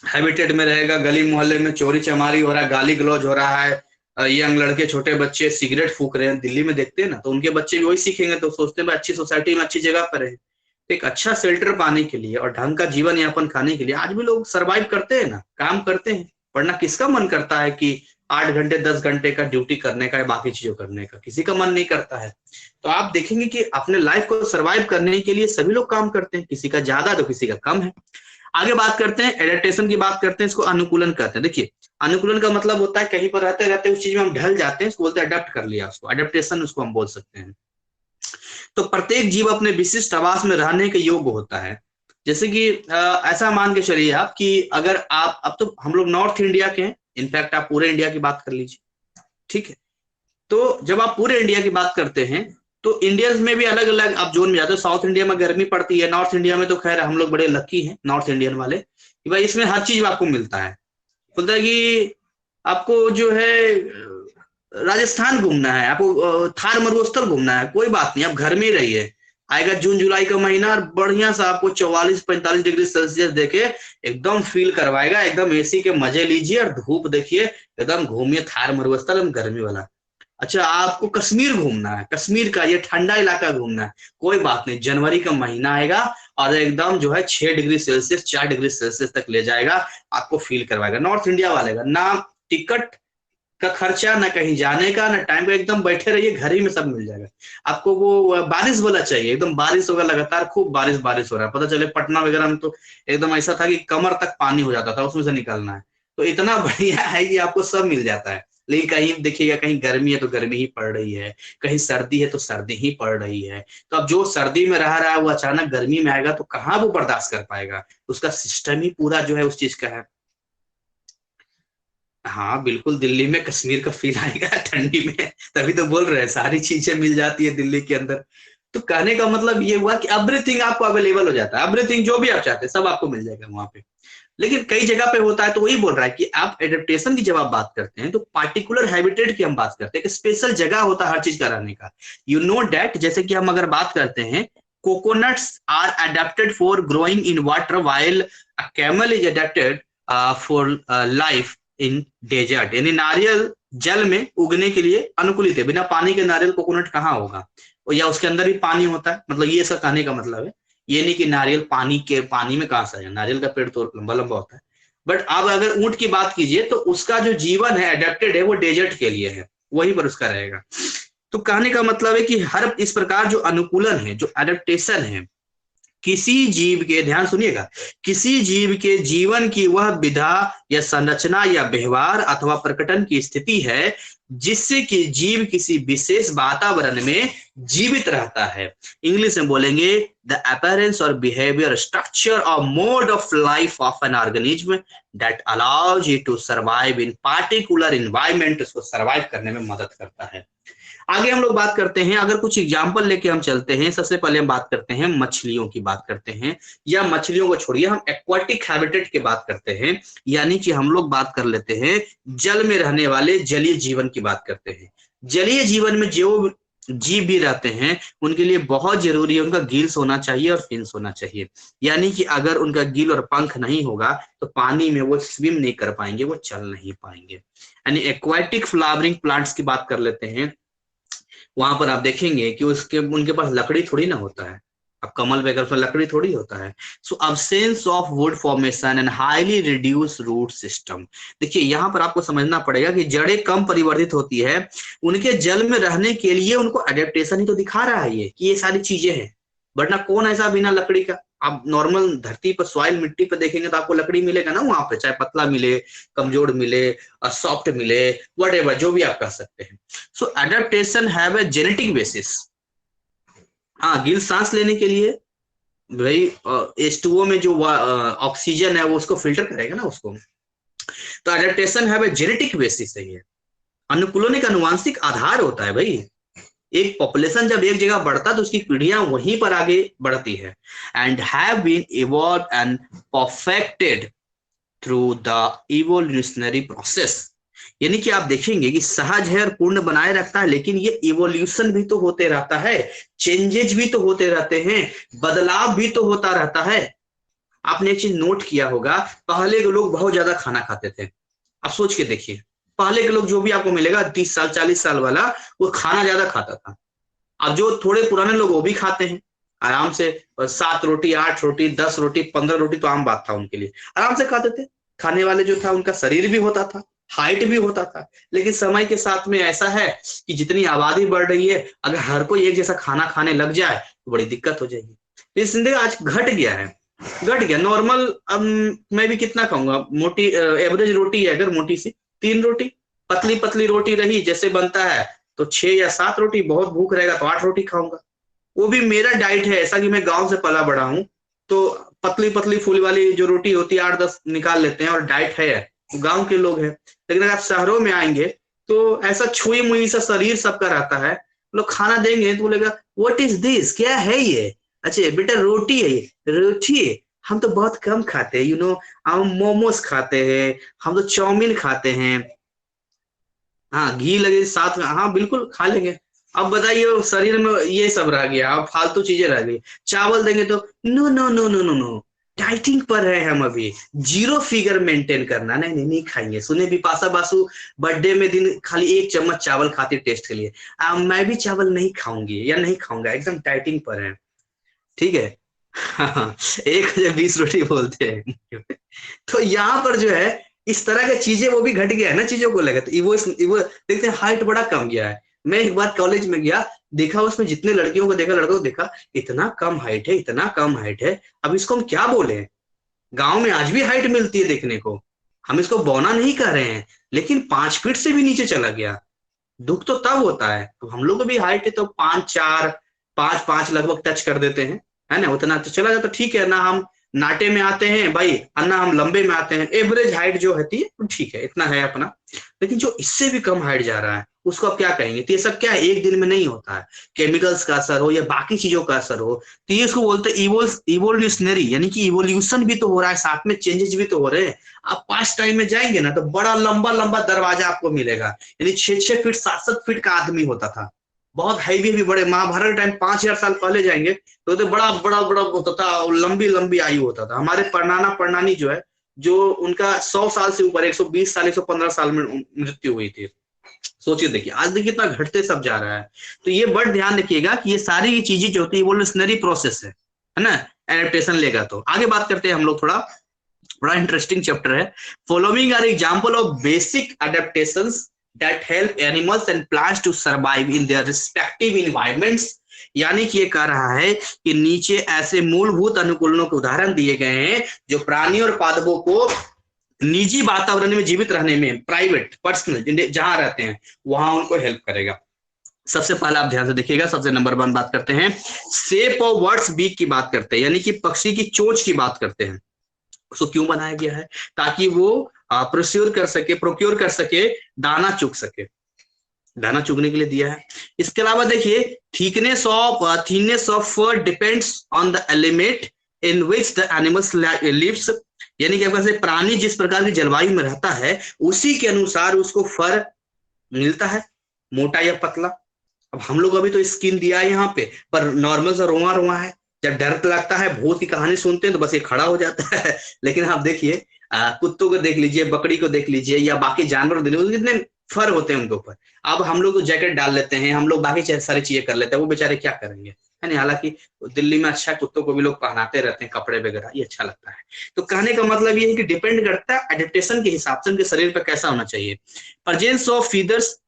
हैबिटेट में रहेगा, गली मोहल्ले में चोरी चमारी हो रहा है, गाली गलौज हो रहा है, यंग लड़के छोटे बच्चे सिगरेट फूक रहे हैं, दिल्ली में देखते हैं ना, तो उनके बच्चे भी वही सीखेंगे, तो सोचते हैं अच्छी सोसाइटी में अच्छी जगह पर है। तो एक अच्छा शेल्टर पाने के लिए और ढंग का जीवन यापन खाने के लिए आज भी लोग सरवाइव करते हैं ना, काम करते हैं। वरना किसका मन करता है कि 8 घंटे 10 घंटे का ड्यूटी करने का या बाकी चीजों करने का, किसी का मन नहीं करता है। तो आप देखेंगे कि अपने लाइफ को सरवाइव करने के लिए सभी लोग काम करते हैं, किसी का ज्यादा तो किसी का कम है। आगे बात करते हैं एडेप्टेशन की, बात करते हैं, इसको अनुकूलन कहते हैं। देखिए, अनुकूलन का मतलब होता है कहीं पर रहते रहते उस चीज में हम ढल जाते हैं, इसको बोलते हैं अडेप्ट कर लिया, उसको अडेप्टेशन उसको हम बोल सकते हैं। तो प्रत्येक जीव अपने विशिष्ट आवास में रहने के योग्य होता है। जैसे कि ऐसा मान के चलिए आप कि अगर आप, अब तो हम लोग नॉर्थ इंडिया के हैं, इनफैक्ट आप पूरे इंडिया की बात कर लीजिए। ठीक है, तो जब आप पूरे इंडिया की बात करते हैं तो इंडिया में भी अलग अलग आप जोन में जाते हो। साउथ इंडिया में गर्मी पड़ती है, नॉर्थ इंडिया में तो खैर हम लोग बड़े लकी हैं नॉर्थ इंडियन वाले कि भाई इसमें हर चीज आपको मिलता है। बोलता है कि आपको जो है राजस्थान घूमना है, आपको थार मरुस्थल घूमना है, कोई बात नहीं, आप घर में ही रहिए। आएगा जून जुलाई का महीना और बढ़िया सा आपको 44-45 डिग्री सेल्सियस देके एकदम फील करवाएगा, एकदम एसी के मजे लीजिए और धूप देखिए, एकदम घूमिए थार मरुस्थल गर्मी वाला। अच्छा, आपको कश्मीर घूमना है, कश्मीर का ये ठंडा इलाका घूमना है, कोई बात नहीं, जनवरी का महीना आएगा और एकदम जो है 6 डिग्री सेल्सियस 4 डिग्री सेल्सियस तक ले जाएगा, आपको फील करवाएगा। नॉर्थ इंडिया वाले का ना टिकट का खर्चा, ना कहीं जाने का, ना टाइम का, एकदम बैठे रहिए घर ही में सब मिल जाएगा आपको। वो बारिश वाला चाहिए, एकदम बारिश होगा लगातार, खूब बारिश बारिश हो रहा है, पता चले पटना वगैरह में तो एकदम ऐसा था कि कमर तक पानी हो जाता था, उसमें से निकलना है। तो इतना बढ़िया है कि आपको सब मिल जाता है। लेकिन कहीं देखिएगा, कहीं गर्मी है तो गर्मी ही पड़ रही है, कहीं सर्दी है तो सर्दी ही पड़ रही है। तो अब जो सर्दी में रह रहा है वो अचानक गर्मी में आएगा तो कहाँ वो बर्दाश्त कर पाएगा, उसका सिस्टम ही पूरा जो है उस चीज का है। हाँ बिल्कुल, दिल्ली में कश्मीर का फील आएगा ठंडी में, तभी तो बोल रहे हैं सारी चीजें मिल जाती है दिल्ली के अंदर। तो कहने का मतलब ये हुआ कि एवरीथिंग आपको अवेलेबल हो जाता है, एवरीथिंग जो भी आप चाहते हैं सब आपको मिल जाएगा वहां पे। लेकिन कई जगह पे होता है, तो वही बोल रहा है कि आप एडेप्टेशन की जब आप बात करते हैं तो पार्टिकुलर हैबिटेट की हम बात करते हैं, कि स्पेशल जगह होता है हर चीज का रहने का। यू नो डैट, जैसे कि हम अगर बात करते हैं, coconuts are adapted for growing in water while a camel is adapted for life in desert, यानी नारियल जल में उगने के लिए अनुकूलित है। बिना पानी के नारियल कोकोनट कहाँ होगा, या उसके अंदर भी पानी होता है, मतलब ये इसका कहने का मतलब है। ये नहीं कि नारियल पानी में कहां से है, नारियल का पेड़ तो लंबा लंबा होता है। बट अब अगर ऊंट की बात कीजिए तो उसका जो जीवन है अडेप्टेड है, वो डेजर्ट के लिए है, वहीं पर उसका रहेगा। तो कहने का मतलब है कि हर इस प्रकार जो अनुकूलन है, जो अडेप्टेशन है, किसी जीव के, ध्यान सुनिएगा, किसी जीव के जीवन की वह विधा या संरचना या व्यवहार अथवा प्रकटन की स्थिति है जिससे कि जीव किसी विशेष वातावरण में जीवित रहता है। इंग्लिश में बोलेंगे द अपीयरेंस और बिहेवियर स्ट्रक्चर और mode of life of an organism that allows it to survive in particular environment, उसको सर्वाइव करने में मदद करता है। आगे हम लोग बात करते हैं, अगर कुछ एग्जाम्पल लेके हम चलते हैं, सबसे पहले हम बात करते हैं मछलियों की बात करते हैं, या मछलियों को छोड़िए हम एक्वाटिक हैबिटेट की बात करते हैं, यानी कि हम लोग बात कर लेते हैं जल में रहने वाले जलीय जीवन की बात करते हैं। जलीय जीवन में जो जीव भी रहते हैं उनके लिए बहुत जरूरी है उनका गिल्स होना चाहिए और फिन्स होना चाहिए, यानी कि अगर उनका गिल और पंख नहीं होगा तो पानी में वो स्विम नहीं कर पाएंगे, वो चल नहीं पाएंगे। यानी एक्वाटिक फ्लावरिंग प्लांट्स की बात कर लेते हैं, वहां पर आप देखेंगे कि उनके पास लकड़ी थोड़ी ना होता है, अब कमल वगैरह उसमें लकड़ी थोड़ी होता है। So absence of wood formation and highly reduce root system. देखिए यहाँ पर आपको समझना पड़ेगा कि जड़ें कम परिवर्तित होती है, उनके जल में रहने के लिए उनको एडेप्टेशन ही तो दिखा रहा है ये कि ये सारी चीजें हैं, वरना कौन ऐसा बिना लकड़ी का। आप नॉर्मल धरती पर सॉइल मिट्टी पर देखेंगे तो आपको लकड़ी मिलेगा ना वहां पे, चाहे पतला मिले, कमजोर मिले, सॉफ्ट मिले, वट जो भी आप कह सकते हैं। So adaptation have a genetic basis. हाँ, गिल सांस लेने के लिए भाई H2O में जो ऑक्सीजन है वो उसको फिल्टर करेगा ना उसको, तो adaptation have a genetic basis है ये। अनुकूलन एक अनुवांशिक आधार होता है भाई। एक पॉपुलेशन जब एक जगह बढ़ता है तो उसकी पीढ़ियां वहीं पर आगे बढ़ती है। And have been evolve and perfected through the evolutionary process, यानी कि आप देखेंगे कि सहज है और पूर्ण बनाए रखता है, लेकिन ये इवोल्यूशन भी तो होते रहता है, चेंजेस भी तो होते रहते हैं, बदलाव भी तो होता रहता है। आपने एक चीज नोट किया होगा, पहले के लोग बहुत ज्यादा खाना खाते थे। आप सोच के देखिए, पहले के लोग जो भी आपको मिलेगा 30 साल 40 साल वाला, वो खाना ज्यादा खाता था। अब जो थोड़े पुराने लोग वो भी खाते हैं आराम से, 7 रोटी 8 रोटी 10 रोटी 15 रोटी तो आम बात था उनके लिए, आराम से खाते थे। खाने वाले जो था उनका शरीर भी होता था, हाइट भी होता था। लेकिन समय के साथ में ऐसा है कि जितनी आबादी बढ़ रही है, अगर हर कोई एक जैसा खाना खाने लग जाए तो बड़ी दिक्कत हो जाएगी। तो जिंदगी आज घट गया है, घट गया। नॉर्मल अब मैं भी कितना खाऊंगा, मोटी एवरेज रोटी है अगर मोटी सी 3 रोटी, पतली पतली रोटी रही जैसे बनता है तो 6 या 7 रोटी, बहुत भूख रहेगा तो 8 रोटी खाऊंगा। वो भी मेरा डाइट है ऐसा कि मैं गांव से पला बड़ा हूँ, तो पतली पतली फूल वाली जो रोटी होती है 8-10 निकाल लेते हैं और डाइट है, गांव के लोग हैं। लेकिन अगर आप शहरों में आएंगे तो ऐसा छुई मुई सा शरीर सबका रहता है, लोग खाना देंगे तो बोलेगा व्हाट इज दिस, क्या है ये? अच्छा बेटा रोटी है, ये रोटी है, हम तो बहुत कम खाते हैं, हम मोमोज खाते हैं, हम तो चाउमीन खाते हैं। हाँ घी लगे साथ में, हाँ बिल्कुल खा लेंगे। अब बताइए शरीर में ये सब रह गया, अब फालतू चीजें रह गई। चावल देंगे तो no no no no no no, dieting पर है हम अभी, 0 फिगर मेंटेन करना, नहीं नहीं नहीं खाएंगे। सुने बिपाशा बासु बर्थडे में दिन खाली 1 चम्मच चावल खाती टेस्ट के लिए, मैं भी चावल नहीं खाऊंगी या नहीं खाऊंगा, एकदम डाइटिंग पर है, ठीक है। हाँ, 1020 रोटी बोलते हैं। तो यहाँ पर जो है इस तरह की चीजें वो भी घट गया है ना चीजों को लगे, तो इवो देखते हैं हाइट बड़ा कम गया है। मैं एक बार कॉलेज में गया, देखा उसमें जितने लड़कियों को देखा लड़कों को देखा, इतना कम हाइट है, इतना कम हाइट है। अब इसको हम क्या बोले? गांव में आज भी हाइट मिलती है देखने को, हम इसको बौना नहीं कर रहे हैं, लेकिन 5 फीट से भी नीचे चला गया। दुख तो तब होता है। तो हम लोग को भी हाइट है तो 5-4 5-5 लगभग टच कर देते हैं, है ना, उतना तो चला जाता, ठीक है ना। हम नाटे में आते हैं भाई, अन्ना हम लंबे में आते हैं, एवरेज हाइट जो होती है ठीक है इतना है अपना। लेकिन जो इससे भी कम हाइट जा रहा है उसको आप क्या कहेंगे? तो ये सब क्या है, एक दिन में नहीं होता है, केमिकल्स का असर हो या बाकी चीजों का असर हो, तो ये उसको बोलते हैं इवोल्यूशनरी, यानी कि इवोल्यूशन भी तो हो रहा है, साथ में चेंजेस भी तो हो रहे हैं। आप पास्ट टाइम में जाएंगे ना तो बड़ा लंबा लंबा दरवाजा आपको मिलेगा, यानी 6-6 फीट 7-7 फीट का आदमी होता था, बहुत हैवी भी। बड़े महाभारत टाइम 5000 साल पहले जाएंगे तो बड़ा बड़ा बड़ा होता था, लंबी लंबी आयु होता था। हमारे परनाना परनानी जो है, जो उनका 100 साल से ऊपर 120 साल 115 साल में मृत्यु हुई थी। सोचिए देखिए आज देखिए कितना घटते सब जा रहा है। तो ये बड़ ध्यान रखिएगा कि ये सारी चीजें जो होती है इवोल्यूशनरी प्रोसेस है ना, एडेप्टेशन लेगा। तो आगे बात करते हैं हम लोग, थोड़ा बड़ा इंटरेस्टिंग चैप्टर है। Following are example of basic adaptations that help animals and plants to survive in their respective environments. यानी कि ये कह रहा है कि नीचे ऐसे मूलभूत अनुकूलनों के उदाहरण दिए गए हैं जो प्राणी और पादपों को निजी वातावरण में जीवित रहने में, प्राइवेट पर्सनल जहां रहते हैं वहां उनको हेल्प करेगा। सबसे पहला आप ध्यान से देखिएगा, सबसे नंबर 1 बात करते हैं शेप ऑफ बर्ड्स बीक की बात करते हैं, यानी कि पक्षी की चोंच की बात करते हैं। उसको क्यों बनाया गया है? ताकि वो प्रोक्योर कर सके, दाना चुग सके, दाना चुगने के लिए दिया है। इसके अलावा देखिए thickness of fur depends on the element in which the animals lives, यानी कि आपका प्राणी जिस प्रकार की जलवायु में रहता है उसी के अनुसार उसको फर मिलता है, मोटा या पतला। अब हम लोग अभी तो स्किन दिया है यहाँ पे, पर नॉर्मल सा रोआ रोआ है। जब डर लगता है, भूत की कहानी सुनते हैं तो बस ये खड़ा हो जाता है। लेकिन आप देखिए कुत्तों को देख लीजिए, बकरी को देख लीजिए, या बाकी जानवर देख लीजिए, कितने फर होते हैं उनके ऊपर। अब हम लोग तो जैकेट डाल लेते हैं, हम लोग बाकी सारी चीजें कर लेते हैं, वो बेचारे क्या करेंगे, है नहीं। हालांकि दिल्ली में अच्छा कुत्तों को भी लोग पहनाते रहते हैं कपड़े वगैरह, ये अच्छा लगता है। तो कहने का मतलब ये है कि डिपेंड करता है एडेप्टेशन के हिसाब से उनके शरीर पर कैसा होना चाहिए। Presence of feathers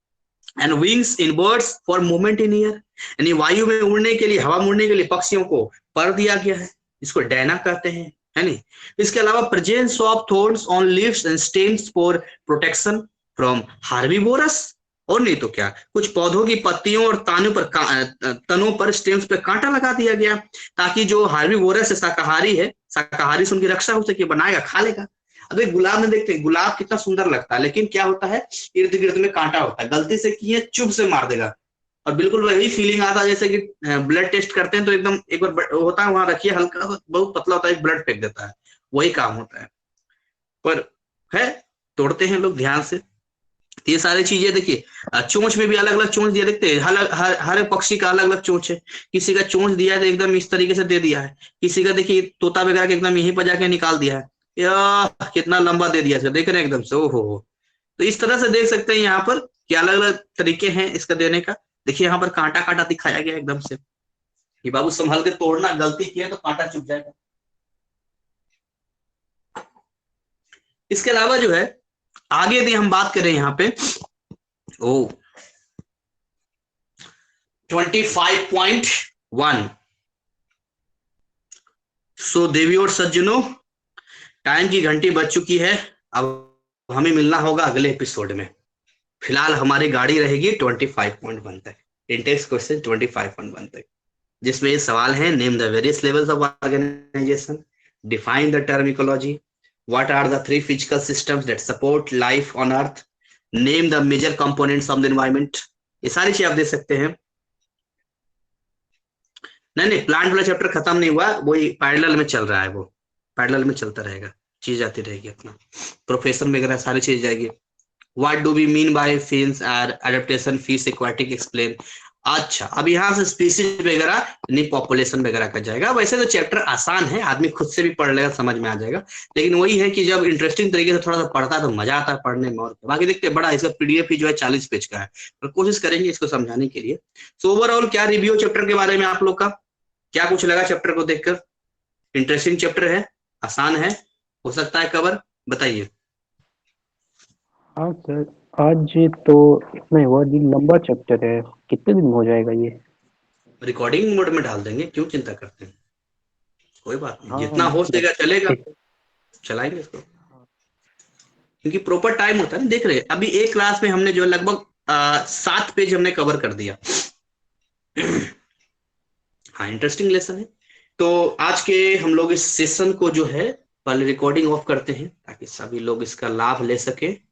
and wings in birds for movement in air, यानी वायु में उड़ने के लिए, हवा में उड़ने के लिए पक्षियों को पर दिया गया है, इसको डैना कहते हैं, है नहीं। इसके अलावा presence of thorns on leaves and stems for protection from herbivorous, और नहीं तो क्या, कुछ पौधों की पत्तियों और तनों पर स्टेम्स पे कांटा लगा दिया गया, ताकि जो हार्बिवोरस शाकाहारी है, शाकाहारी से उनकी रक्षा हो सके, बनाएगा खा लेगा। अभी गुलाब में देखते हैं, गुलाब कितना सुंदर लगता है, लेकिन क्या होता है, इर्द गिर्द में कांटा होता है, गलती से किए चुभ से मार देगा। और बिल्कुल वही फीलिंग आता है जैसे कि ब्लड टेस्ट करते हैं तो एकदम एक बार होता है, वहां रखिए, हल्का बहुत पतला होता है, ब्लड फेंक देता है, वही काम होता है। पर है, तोड़ते हैं लोग ध्यान से। ये सारी चीजें देखिए, चोंच में भी अलग अलग चोंच दिया, देखते हैं हर पक्षी का अलग अलग चोंच है। किसी का चोंच दिया है तो एकदम इस तरीके से दे दिया है, किसी का देखिए तोता वगैरह के एकदम यहीं पर जाके निकाल दिया है, या कितना लंबा दे दिया, देख रहे हैं एकदम से, ओहो। तो इस तरह से देख सकते हैं यहाँ पर कि अलग अलग तरीके हैं इसका देने का। देखिए यहाँ पर कांटा कांटा दिखाया गया एकदम से कि बाबू संभल के तोड़ना, गलती किया तो कांटा चुभ जाएगा। इसके अलावा जो है आगे यदि हम बात करें यहाँ पे 25.1, सो देवी और सज्जनों, टाइम की घंटी बज चुकी है, अब हमें मिलना होगा अगले एपिसोड में। फिलहाल हमारी गाड़ी रहेगी 25.1 तक, इंटेक्स क्वेश्चन 25.1 तक, जिसमें ये सवाल है, name the various levels of organisation, define the term ecology, what are the 3 physical systems that support life on earth, name the major components of the environment. ये सारी चीज आप देख सकते हैं। नहीं, प्लांट वाला चैप्टर खत्म नहीं हुआ, वो पैरेलल में चल रहा है, वो पैरेलल में चलता रहेगा, चीज आती रहेगी, अपना प्रोफेशन वगैरह सारी चीज जाएगी। What do we mean by fins are adaptation fish aquatic explain. अच्छा, अब यहाँ से स्पीसीज वगैरह यानी पॉपुलेशन वगैरह का जाएगा। वैसे तो चैप्टर आसान है, आदमी खुद से भी पढ़ लेगा, समझ में आ जाएगा, लेकिन वही है कि जब इंटरेस्टिंग तरीके से थोड़ा सा पढ़ता है तो मजा आता है पढ़ने में। और बाकी देखते हैं, बड़ा इसका पीडीएफ ही जो है 40 पेज का है, और कोशिश करेंगे इसको समझाने के लिए। सो ओवरऑल क्या रिव्यू चैप्टर के बारे में आप लोग का, क्या कुछ लगा चैप्टर को देखकर? इंटरेस्टिंग चैप्टर है, आसान है, हो सकता है कवर, बताइए। हाँ सर, आज तो इतना ही हुआ जी, लंबा चैप्टर है, कितने दिन में हो जाएगा ये? रिकॉर्डिंग मोड में डाल देंगे, क्यों चिंता करते हैं, कोई बात नहीं, हाँ जितना हो मतलब सकेगा चलेगा, चलाएंगे इसको, क्योंकि प्रॉपर टाइम होता है ना। देख रहे हैं अभी एक क्लास में हमने जो लगभग 7 पेज हमने कवर कर दिया। हाँ, इंटरेस्टिंग लेसन है। तो आज के हम लोग इस सेशन को जो है पहले रिकॉर्डिंग ऑफ करते हैं, ताकि सभी लोग इसका लाभ ले सके।